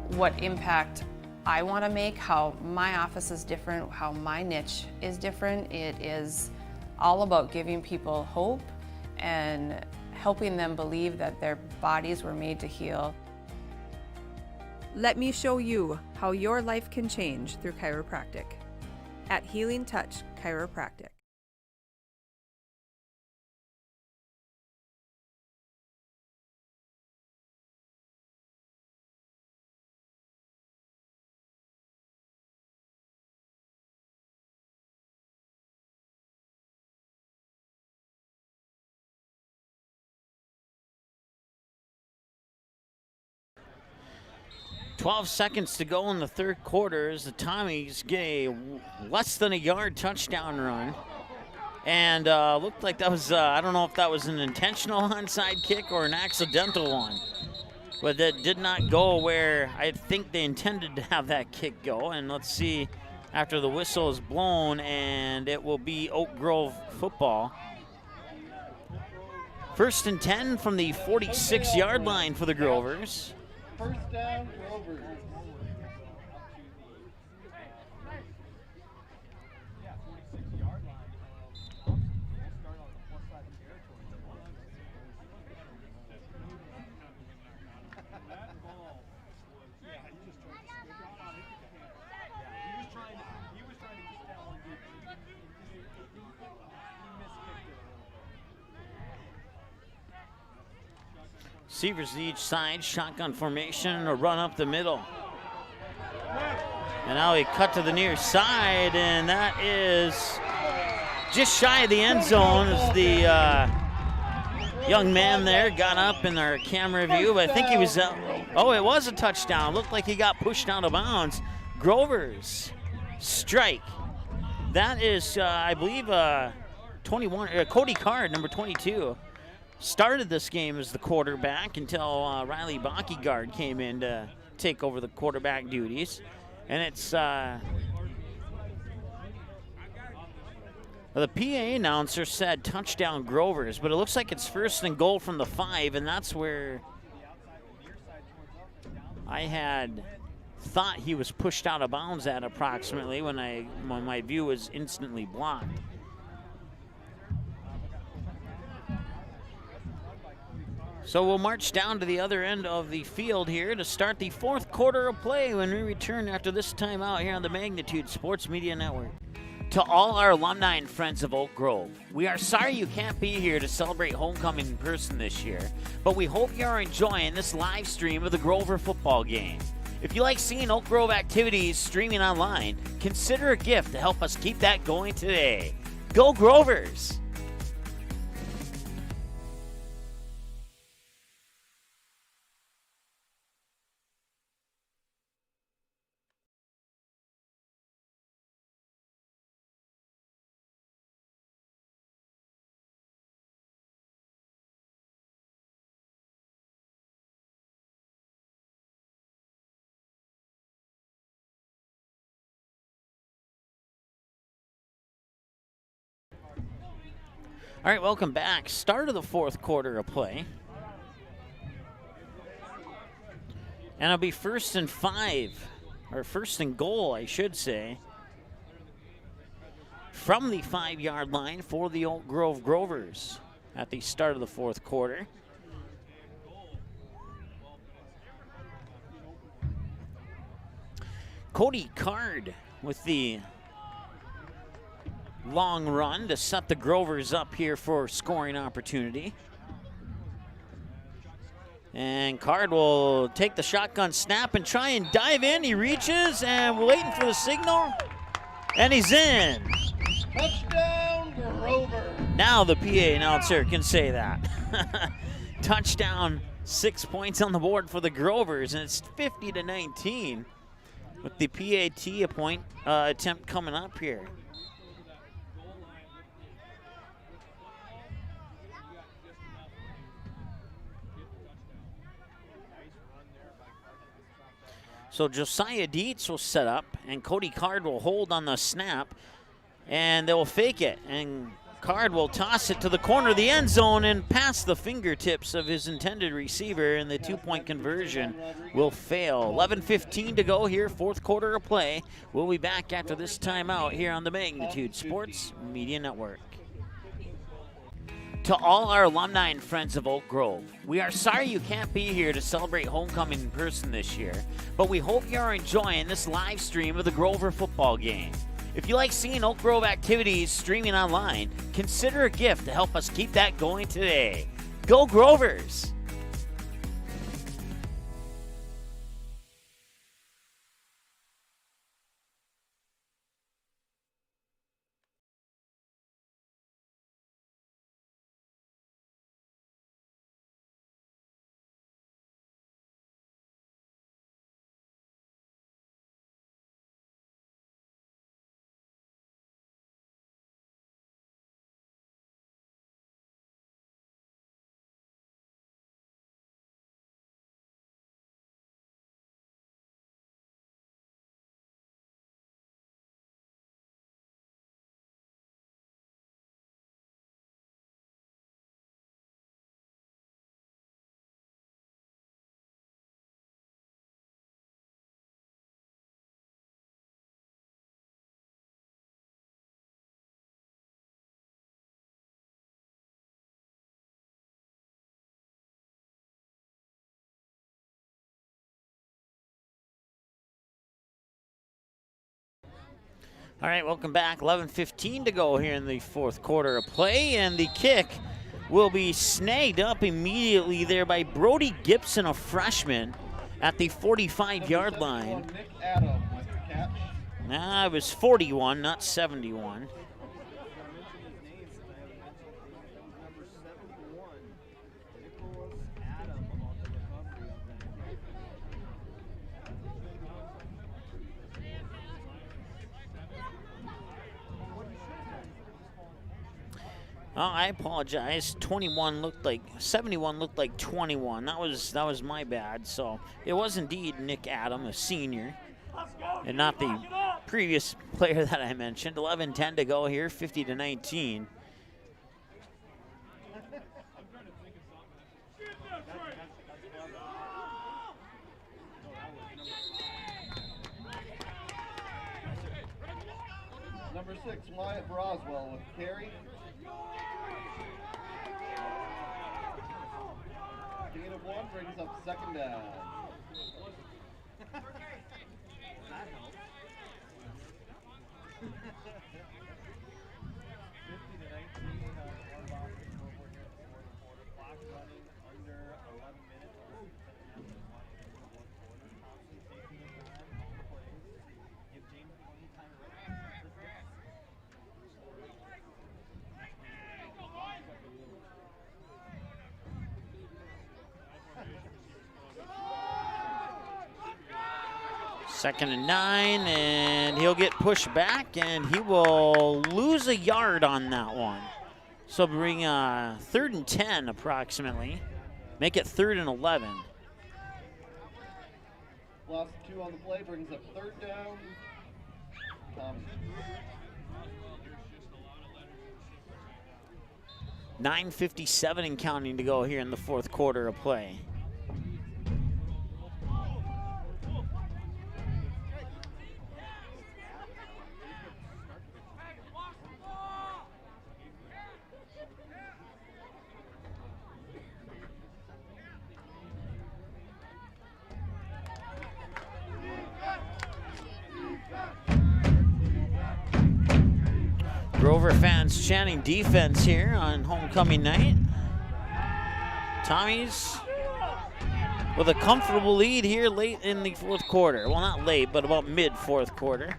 What impact I want to make, how my office is different, how my niche is different. It is all about giving people hope and helping them believe that their bodies were made to heal. Let me show you how your life can change through chiropractic at Healing Touch Chiropractic. 12 seconds to go in the third quarter as the Tommies get a less than a yard touchdown run. And looked like that was, I don't know if that was an intentional onside kick or an accidental one. But that did not go where I think they intended to have that kick go. And let's see after the whistle is blown, and it will be Oak Grove football. 1st and 10 from the 46-yard line for the Grovers. First down, Grovers. Receivers to each side, shotgun formation, a run up the middle. And now he cut to the near side, and that is just shy of the end zone as the young man there got up in our camera view. But I think he was, oh, it was a touchdown. Looked like he got pushed out of bounds. Grovers strike. That is, I believe, 21, Cody Card, number 22. Started this game as the quarterback until Riley Bockyguard came in to take over the quarterback duties. And it's the PA announcer said touchdown Grovers, but it looks like it's 1st and goal from the 5, and that's where I had thought he was pushed out of bounds at approximately when my view was instantly blocked. So we'll march down to the other end of the field here to start the 4th quarter of play when we return after this timeout here on the Magnitude Sports Media Network. To all our alumni and friends of Oak Grove, we are sorry you can't be here to celebrate homecoming in person this year, but we hope you are enjoying this live stream of the Grover football game. If you like seeing Oak Grove activities streaming online, consider a gift to help us keep that going today. Go Grovers! All right, welcome back. Start of the 4th quarter of play. And it'll be 1st and 5, or 1st and goal, I should say, from the 5-yard line for the Oak Grove Grovers at the start of the 4th quarter. Cody Card with the long run to set the Grovers up here for scoring opportunity. And Card will take the shotgun snap and try and dive in. He reaches and we're waiting for the signal. And he's in. Touchdown, Grover. Now the PA announcer can say that. Touchdown, 6 points on the board for the Grovers, and it's 50-19 with the PAT attempt coming up here. So Josiah Dietz will set up, and Cody Card will hold on the snap, and they will fake it. And Card will toss it to the corner of the end zone and past the fingertips of his intended receiver, and the 2-point conversion will fail. 11:15 to go here, 4th quarter of play. We'll be back after this timeout here on the Magnitude Sports Media Network. To all our alumni and friends of Oak Grove, we are sorry you can't be here to celebrate homecoming in person this year, but we hope you are enjoying this live stream of the Grover football game. If you like seeing Oak Grove activities streaming online, consider a gift to help us keep that going today. Go Grovers! All right, welcome back. 11:15 to go here in the fourth quarter of play, and the kick will be snagged up immediately there by Brody Gibson, a freshman, at the 45-yard line. Nick Adams with the catch. Nah, it was 41, not 71. Oh, I apologize. 71 looked like 71 looked like 21. That was my bad. So it was indeed Nick Adam, a senior, and not the previous player that I mentioned. 11:10 to go here, 50-19. Number 6, Wyatt Broswell with the carry. Gain of 1 brings up second down. Second and 9, and he'll get pushed back, and he will lose a yard on that one. So bring 3rd and 10 approximately. Make it 3rd and 11. Loss of 2 on the play brings up 3rd down. Thompson. 9:57 and counting to go here in the fourth quarter of play. Grover fans chanting defense here on homecoming night. Tommies with a comfortable lead here late in the fourth quarter. Well, not late, but about mid-fourth quarter.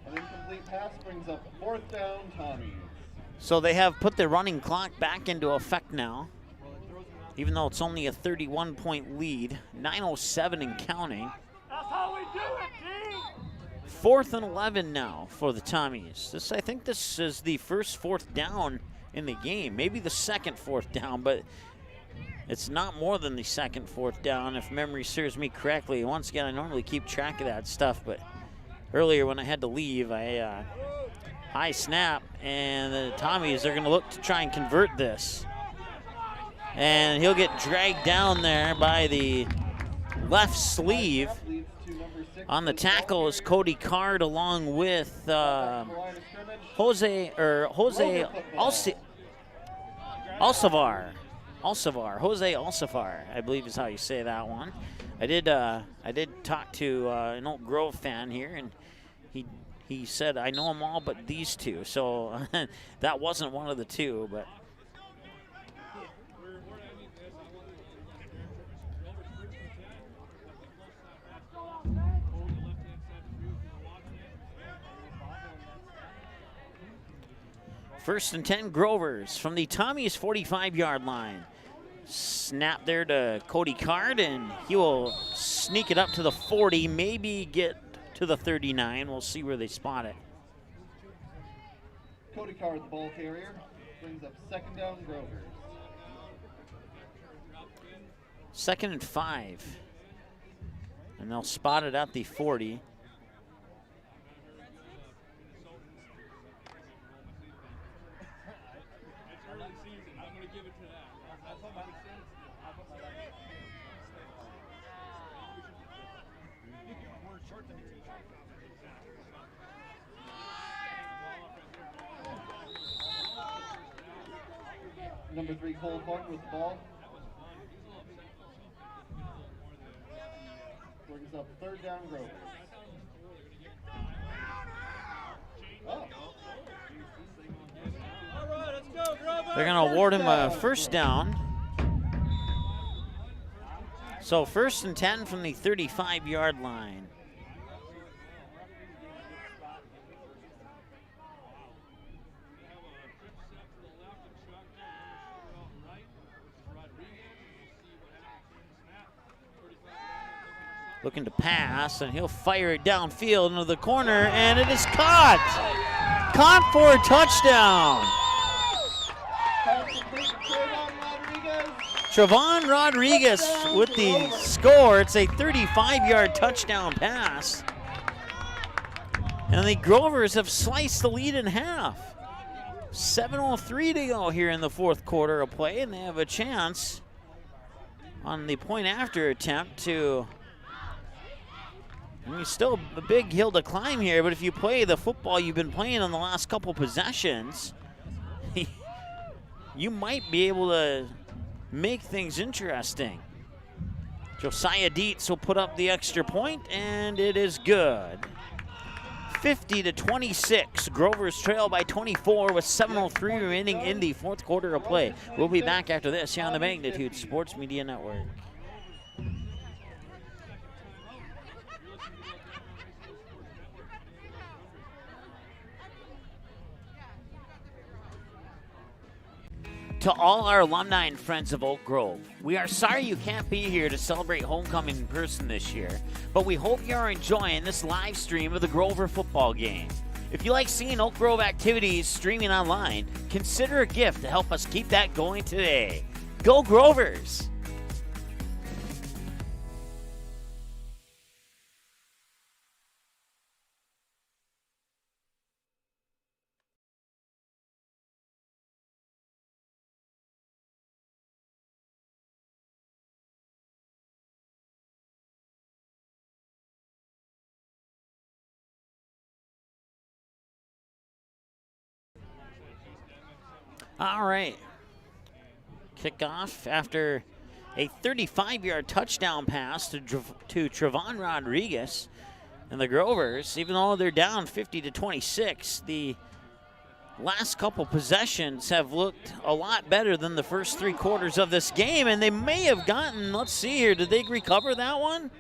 An incomplete pass brings up 4th down, Tommies. So they have put the running clock back into effect now, even though it's only a 31-point lead. 9:07 and counting. That's how we do it, G! 4th and 11 now for the Tommies. I think this is the first 4th down in the game. Maybe the second 4th down, but it's not more than the second 4th down if memory serves me correctly. Once again, I normally keep track of that stuff, but earlier when I had to leave, I high snap, and the Tommies are going to look to try and convert this. And he'll get dragged down there by the left sleeve. On the tackle is Cody Card along with Jose Alcivar. Jose Alcivar, I believe is how you say that one. I did talk to an Oak Grove fan here, and he said, I know them all but these two. So that wasn't one of the two, but. First and 10 Grovers from the Tommies 45-yard line. Snap there to Cody Card, and he will sneak it up to the 40, maybe get to the 39. We'll see where they spot it. Cody Card, the ball carrier, brings up 2nd down, Grovers. 2nd and 5. And they'll spot it at the 40. Number 3, Cole Clark with the ball. Brings up 3rd down, Grovers. They're going to award him a first down. So 1st and 10 from the 35-yard line. Looking to pass, and he'll fire it downfield into the corner, and it is caught. Caught for a touchdown. Trevon Rodriguez with the score. It's a 35-yard touchdown pass. And the Grovers have sliced the lead in half. 7:03 to go here in the 4th quarter of play, and they have a chance on the point after attempt to... I mean, still a big hill to climb here, but if you play the football you've been playing on the last couple possessions, you might be able to make things interesting. Josiah Dietz will put up the extra point, and it is good. 50-26. Grovers trail by 24 with 7:03 remaining in the 4th quarter of play. We'll be back after this here on the Magnitude Sports Media Network. To all our alumni and friends of Oak Grove, we are sorry you can't be here to celebrate homecoming in person this year, but we hope you are enjoying this live stream of the Grover football game. If you like seeing Oak Grove activities streaming online, consider a gift to help us keep that going today. Go Grovers! All right. Kickoff after a 35-yard touchdown pass to Trevon Rodriguez. And the Grovers, even though they're down 50-26, the last couple possessions have looked a lot better than the first 3 quarters of this game. And they may have gotten, let's see here, did they recover that one?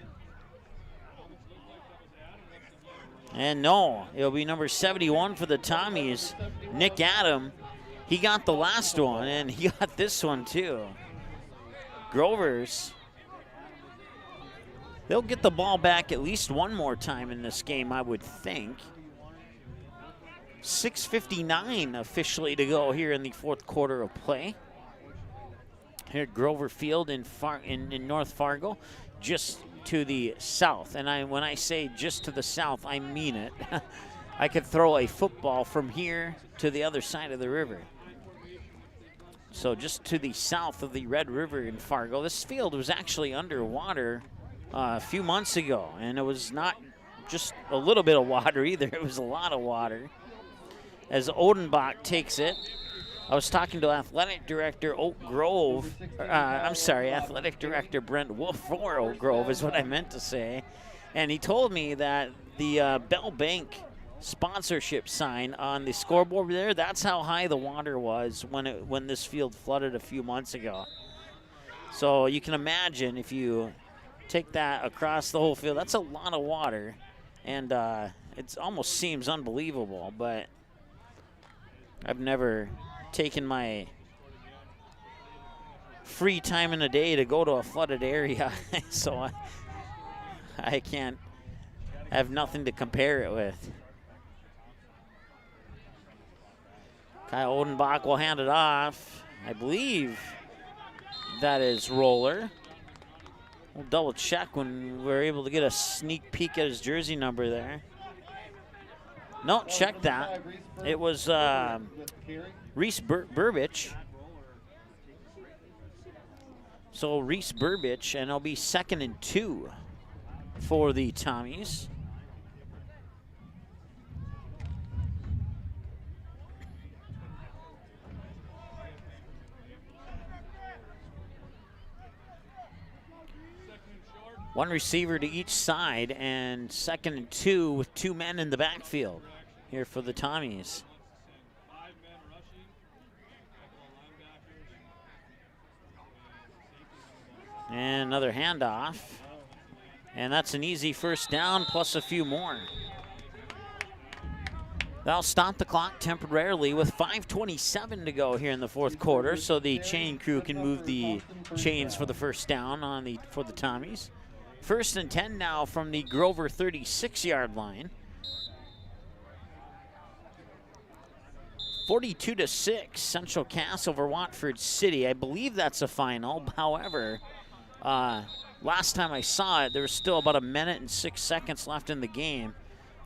And no, it'll be number 71 for the Tommies, Nick Adam. He got the last one, and he got this one too. Grovers, they'll get the ball back at least one more time in this game, I would think. 6:59 officially to go here in the 4th quarter of play. Here at Grover Field in North Fargo, just to the south. And when I say just to the south, I mean it. I could throw a football from here to the other side of the river. So just to the south of the Red River in Fargo. This field was actually underwater a few months ago, and it was not just a little bit of water either. It was a lot of water. As Odenbach takes it, I was talking to Athletic Director Athletic Director Brent Wolf for Oak Grove is what I meant to say. And he told me that the Bell Bank sponsorship sign on the scoreboard there, that's how high the water was when this field flooded a few months ago. So you can imagine if you take that across the whole field, that's a lot of water. And it almost seems unbelievable, but I've never taken my free time in a day to go to a flooded area, so I can't have nothing to compare it with. Kyle Odenbach will hand it off. I believe that is Roller. We'll double check when we're able to get a sneak peek at his jersey number there. No, check that. It was Reese Burbich. So Reese Burbich, and it'll be 2nd and 2 for the Tommies. One receiver to each side, and 2nd and 2 with 2 men in the backfield here for the Tommies. And another handoff. And that's an easy first down plus a few more. That'll stop the clock temporarily with 5:27 to go here in the fourth quarter, so the chain crew can move the chains for the first down for the Tommies. 1st and 10 now from the Grover 36-yard line. 42-6, Central Cass over Watford City. I believe that's a final. However, last time I saw it, there was still about 1 minute and 6 seconds left in the game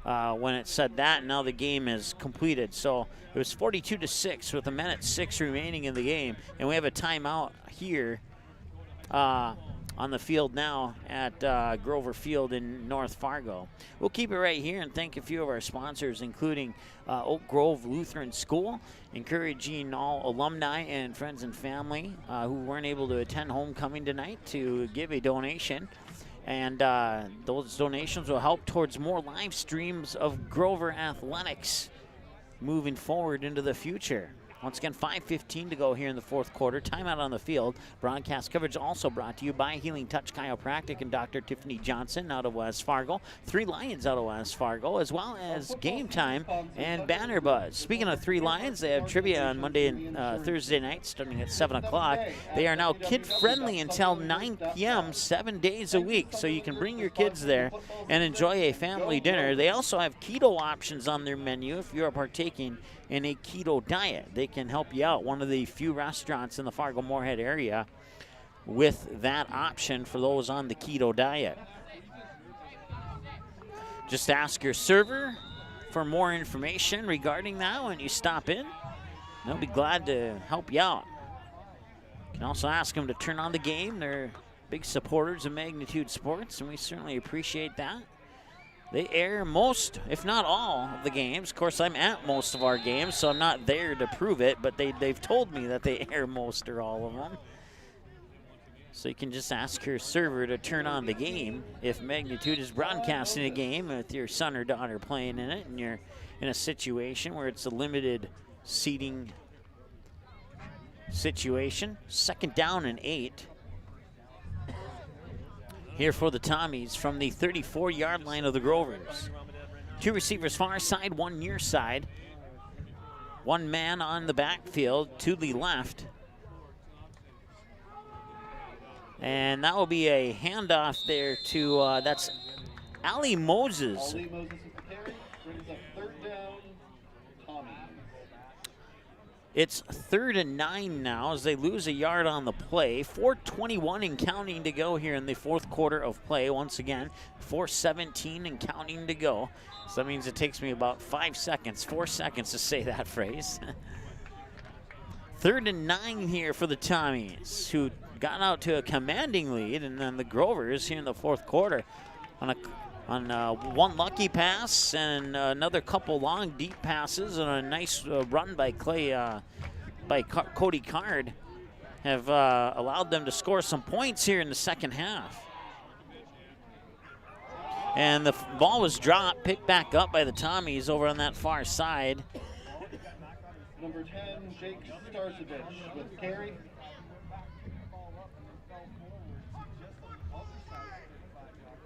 when it said that. Now the game is completed. So it was 42-6 with 1 minute 6 remaining in the game. And we have a timeout here on the field now at Grover Field in North Fargo. We'll keep it right here and thank a few of our sponsors, including Oak Grove Lutheran School, encouraging all alumni and friends and family who weren't able to attend homecoming tonight to give a donation. And those donations will help towards more live streams of Grover athletics moving forward into the future. Once again, 5:15 to go here in the fourth quarter. Timeout on the field. Broadcast coverage also brought to you by Healing Touch Chiropractic and Dr. Tiffany Johnson out of West Fargo. Three Lions out of West Fargo, as well as Game Time and Banner Buzz. Speaking of Three Lions, they have trivia on Monday and Thursday night starting at 7 o'clock. They are now kid-friendly until 9 p.m. 7 days a week, so you can bring your kids there and enjoy a family dinner. They also have keto options on their menu if you are partaking in a keto diet. They can help you out. One of the few restaurants in the Fargo-Moorhead area with that option for those on the keto diet. Just ask your server for more information regarding that when you stop in. They'll be glad to help you out. You can also ask them to turn on the game. They're big supporters of Magnitude Sports, and we certainly appreciate that. They air most, if not all, of the games. Of course, I'm at most of our games, so I'm not there to prove it, but they've told me that they air most or all of them. So you can just ask your server to turn on the game if Magnitude is broadcasting a game with your son or daughter playing in it, and you're in a situation where it's a limited seating situation. 2nd down and 8. Here for the Tommies from the 34-yard line of the Grovers. 2 receivers far side, 1 near side. 1 man on the backfield to the left. And that will be a handoff there to, that's Ali Moses. Ali Moses with the carry, brings up 3rd down, Tommies. It's 3rd and 9 now as they lose a yard on the play. 4:21 and counting to go here in the fourth quarter of play. Once again, 4:17 and counting to go. So that means it takes me about 4 seconds to say that phrase. 3rd and 9 here for the Tommies, who got out to a commanding lead, and then the Grovers here in the fourth quarter on one lucky pass and another couple long deep passes and a nice run by Cody Card have allowed them to score some points here in the second half. And the ball was dropped, picked back up by the Tommies over on that far side. Number 10, Jake Starsevich with carry.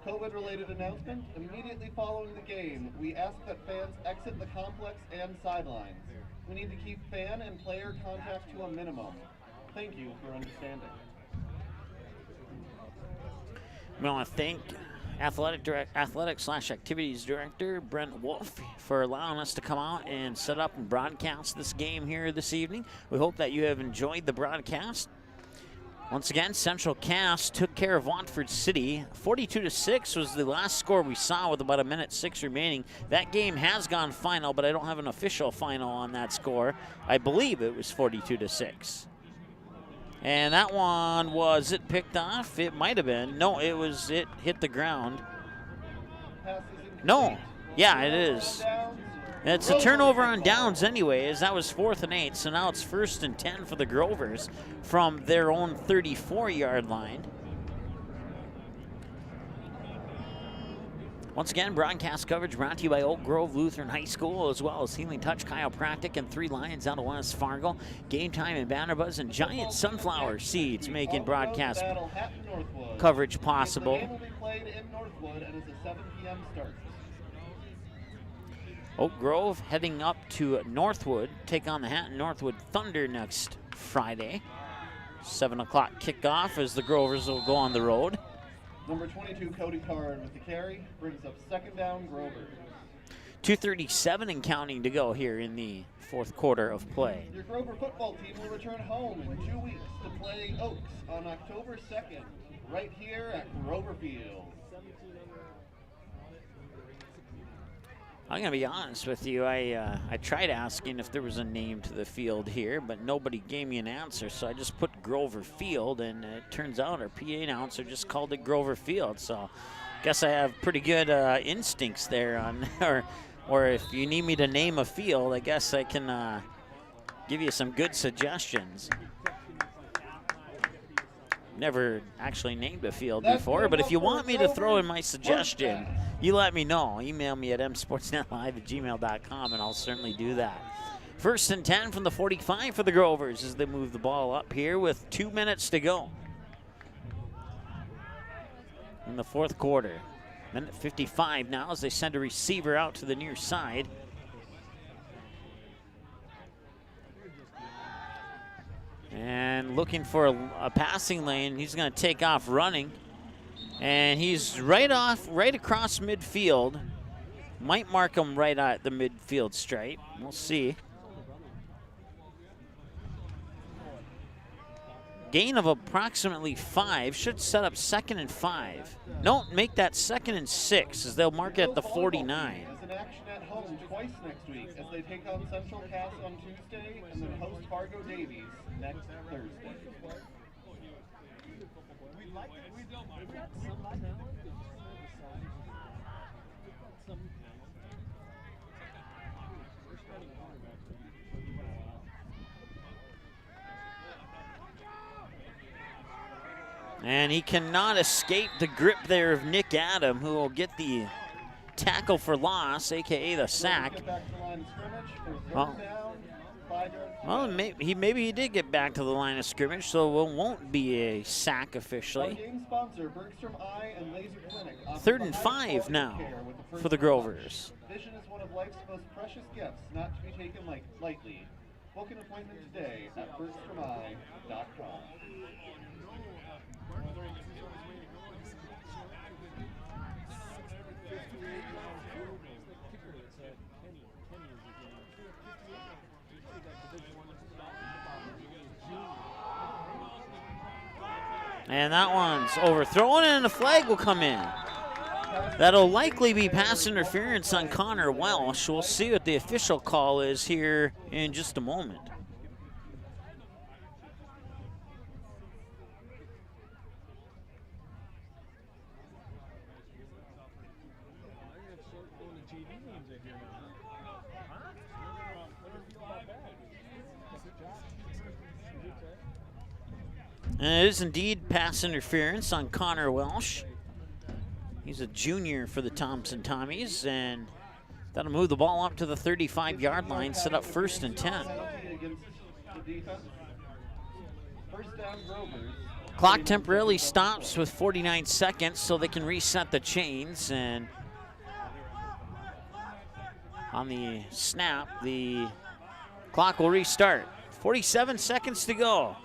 COVID-related announcement. Immediately following the game, we ask that fans exit the complex and sidelines. We need to keep fan and player contact to a minimum. Thank you for understanding. We want to thank Athletic/Activities Director Brent Wolf for allowing us to come out and set up and broadcast this game here this evening. We hope that you have enjoyed the broadcast. Once again, Central Cass took care of Watford City. 42-6 was the last score we saw with about 1 minute 6 remaining. That game has gone final, but I don't have an official final on that score. I believe it was 42-6. And that one, was it picked off? It might have been. No, it hit the ground. No. Yeah, it is. It's a turnover on downs anyways. That was 4th and 8, so now it's 1st and 10 for the Grovers from their own 34-yard line. Once again, broadcast coverage brought to you by Oak Grove Lutheran High School, as well as Healing Touch Chiropractic and 3 Lions out of West Fargo. Game Time and Banner Buzz and Giant Sunflower Seeds making broadcast coverage possible. The game will be played in Northwood and is a 7 p.m. start. Oak Grove heading up to Northwood, take on the Hatton Northwood Thunder next Friday. 7 o'clock kickoff as the Grovers will go on the road. Number 22, Cody Card with the carry, brings up 2nd down, Grover. 2:37 and counting to go here in the 4th quarter of play. Your Grover football team will return home in 2 weeks to play Oaks on October 2nd, right here at Grover Field. I'm going to be honest with you. I tried asking if there was a name to the field here, but nobody gave me an answer, so I just put Grover Field, and it turns out our PA announcer just called it Grover Field. So I guess I have pretty good instincts there on, or if you need me to name a field, I guess I can give you some good suggestions. Never actually named a field before, but if you want me to throw in my suggestion, you let me know. Email me at msportsnetlive@gmail.com, and I'll certainly do that. 1st and 10 from the 45 for the Grovers as they move the ball up here with 2 minutes to go in the 4th quarter. Minute 55 now as they send a receiver out to the near side. And looking for a passing lane. He's going to take off running. And he's right across midfield. Might mark him right at the midfield stripe. We'll see. Gain of approximately 5. Should set up 2nd and 5. No, make that 2nd and 6 as they'll mark it at the 49. Is in action at home twice next week as they take on Central Cass on Tuesday and then host Fargo Davies next Thursday. And he cannot escape the grip there of Nick Adam, who will get the tackle for loss, a.k.a. the sack. Well, maybe he did get back to the line of scrimmage, so it won't be a sack officially. 3rd and 5 now for the Grovers. Vision is one of life's most precious gifts, not to be taken lightly. Book an appointment today at firstfromeye.com. And that one's overthrown, and the flag will come in. That'll likely be pass interference on Connor Welsh. We'll see what the official call is here in just a moment. And it is indeed pass interference on Connor Welsh. He's a junior for the Thompson Tommies, and that'll move the ball up to the 35-yard line, set up 1st and 10. Clock temporarily stops with 49 seconds so they can reset the chains, and on the snap, the clock will restart. 47 seconds to go.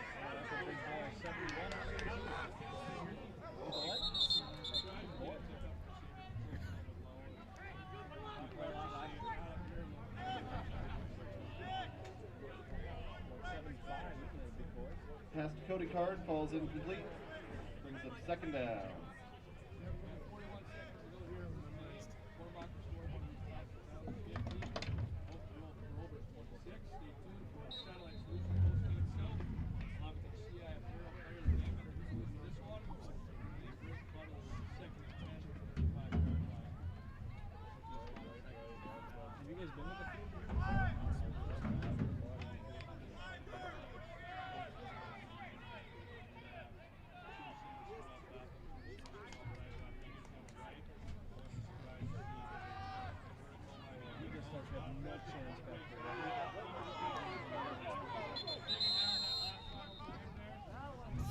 Pass to Cody Card, falls incomplete, brings up 2nd down.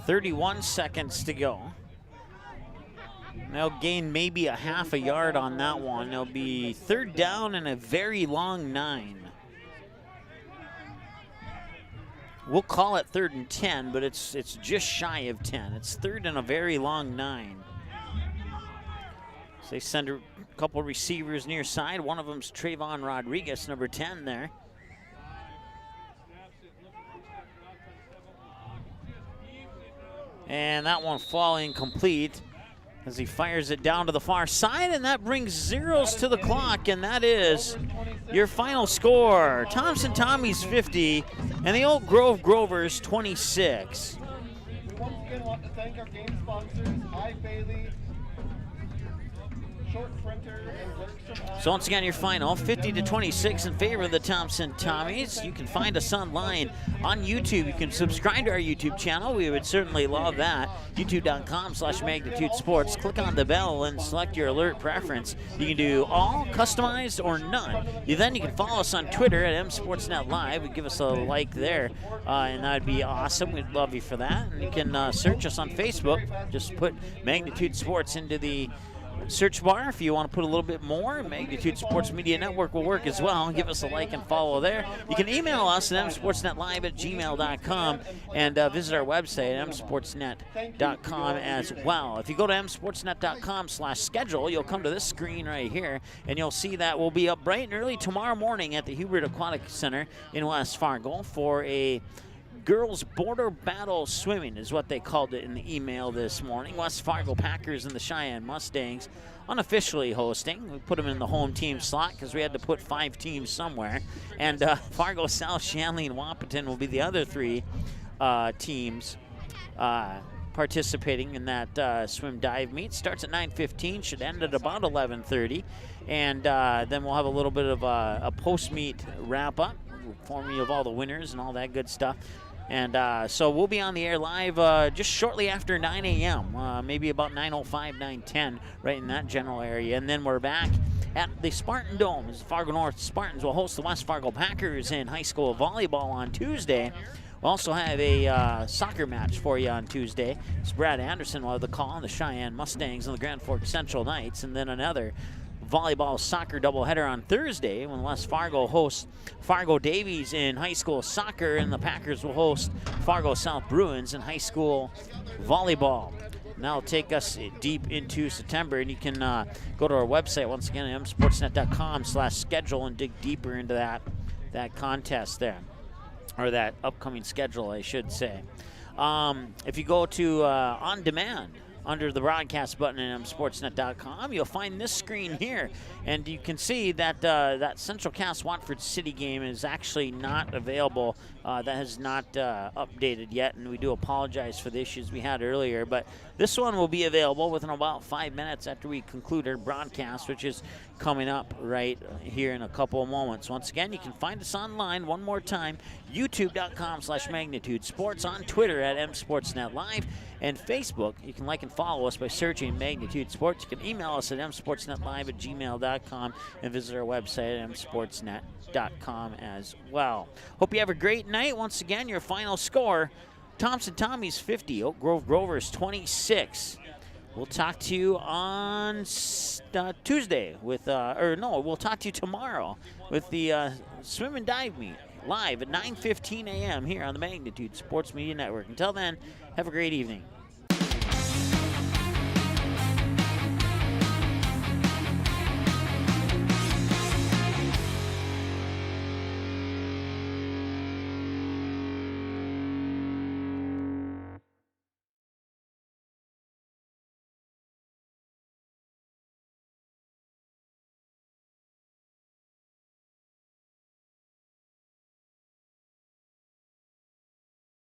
31 seconds to go. They'll gain maybe a half a yard on that one. It'll be 3rd down and a very long 9. We'll call it 3rd and 10, but it's just shy of 10. It's 3rd and a very long 9. So they send a couple receivers near side. One of them's Trayvon Rodriguez, number 10 there. And that one falling incomplete as he fires it down to the far side, and that brings zeros to the clock, and that is your final score. Thompson Tommies 50 and the Oak Grove Grovers 26. We once again want to thank our game sponsors, I. Bailey, Short Printer, and Bergstrom. So once again, your final 50-26 in favor of the Thompson Tommies. You can find us online on YouTube. You can subscribe to our YouTube channel. We would certainly love that. YouTube.com/Magnitude Sports. Click on the bell and select your alert preference. You can do all, customized, or none. Then you can follow us on Twitter at MSportsNet Live. Give us a like there, and that'd be awesome. We'd love you for that. And you can search us on Facebook. Just put Magnitude Sports into the search bar. If you want to put a little bit more, Magnitude Sports Media Network will work as well. Give us a like and follow there. You can email us at msportsnetlive@gmail.com and visit our website at msportsnet.com as well. If you go to msportsnet.com/schedule, you'll come to this screen right here, and you'll see that we'll be up bright and early tomorrow morning at the Hubert Aquatic Center in West Fargo for a girls border battle swimming is what they called it in the email this morning. West Fargo Packers and the Cheyenne Mustangs unofficially hosting. We put them in the home team slot because we had to put 5 teams somewhere. And Fargo, South, Shanley, and Wahpeton will be the other 3 teams participating in that swim dive meet. Starts at 9:15, should end at about 11:30. And then we'll have a little bit of a post-meet wrap-up, informing you of all the winners and all that good stuff. And so we'll be on the air live just shortly after 9 a.m., maybe about 9:05, 9:10, right in that general area. And then we're back at the Spartan Dome as the Fargo North Spartans will host the West Fargo Packers in high school volleyball on Tuesday. We'll also have a soccer match for you on Tuesday. It's Brad Anderson will have the call on the Cheyenne Mustangs and the Grand Forks Central Knights, and then another volleyball soccer doubleheader on Thursday when West Fargo hosts Fargo Davies in high school soccer, and the Packers will host Fargo South Bruins in high school volleyball. And that'll take us deep into September, and you can go to our website once again at msportsnet.com/schedule and dig deeper into that contest there, or that upcoming schedule, I should say. If you go to on demand under the broadcast button at msportsnet.com, you'll find this screen here, and you can see that that Central Cass Watford City game is actually not available. That has not updated yet, and we do apologize for the issues we had earlier, but this one will be available within about 5 minutes after we conclude our broadcast, which is coming up right here in a couple of moments. Once again, you can find us online one more time, youtube.com/Magnitude Sports, on Twitter at MSportsNet Live, and Facebook. You can like and follow us by searching Magnitude Sports. You can email us at msportsnetlive@gmail.com and visit our website at msportsnet.com as well. Hope you have a great night. Once again, your final score, Thompson Tommies 50, Oak Grove Grovers 26. We'll talk to you on Tuesday with, we'll talk to you tomorrow with the swim and dive meet live at 9:15 a.m. here on the Magnitude Sports Media Network. Until then, have a great evening.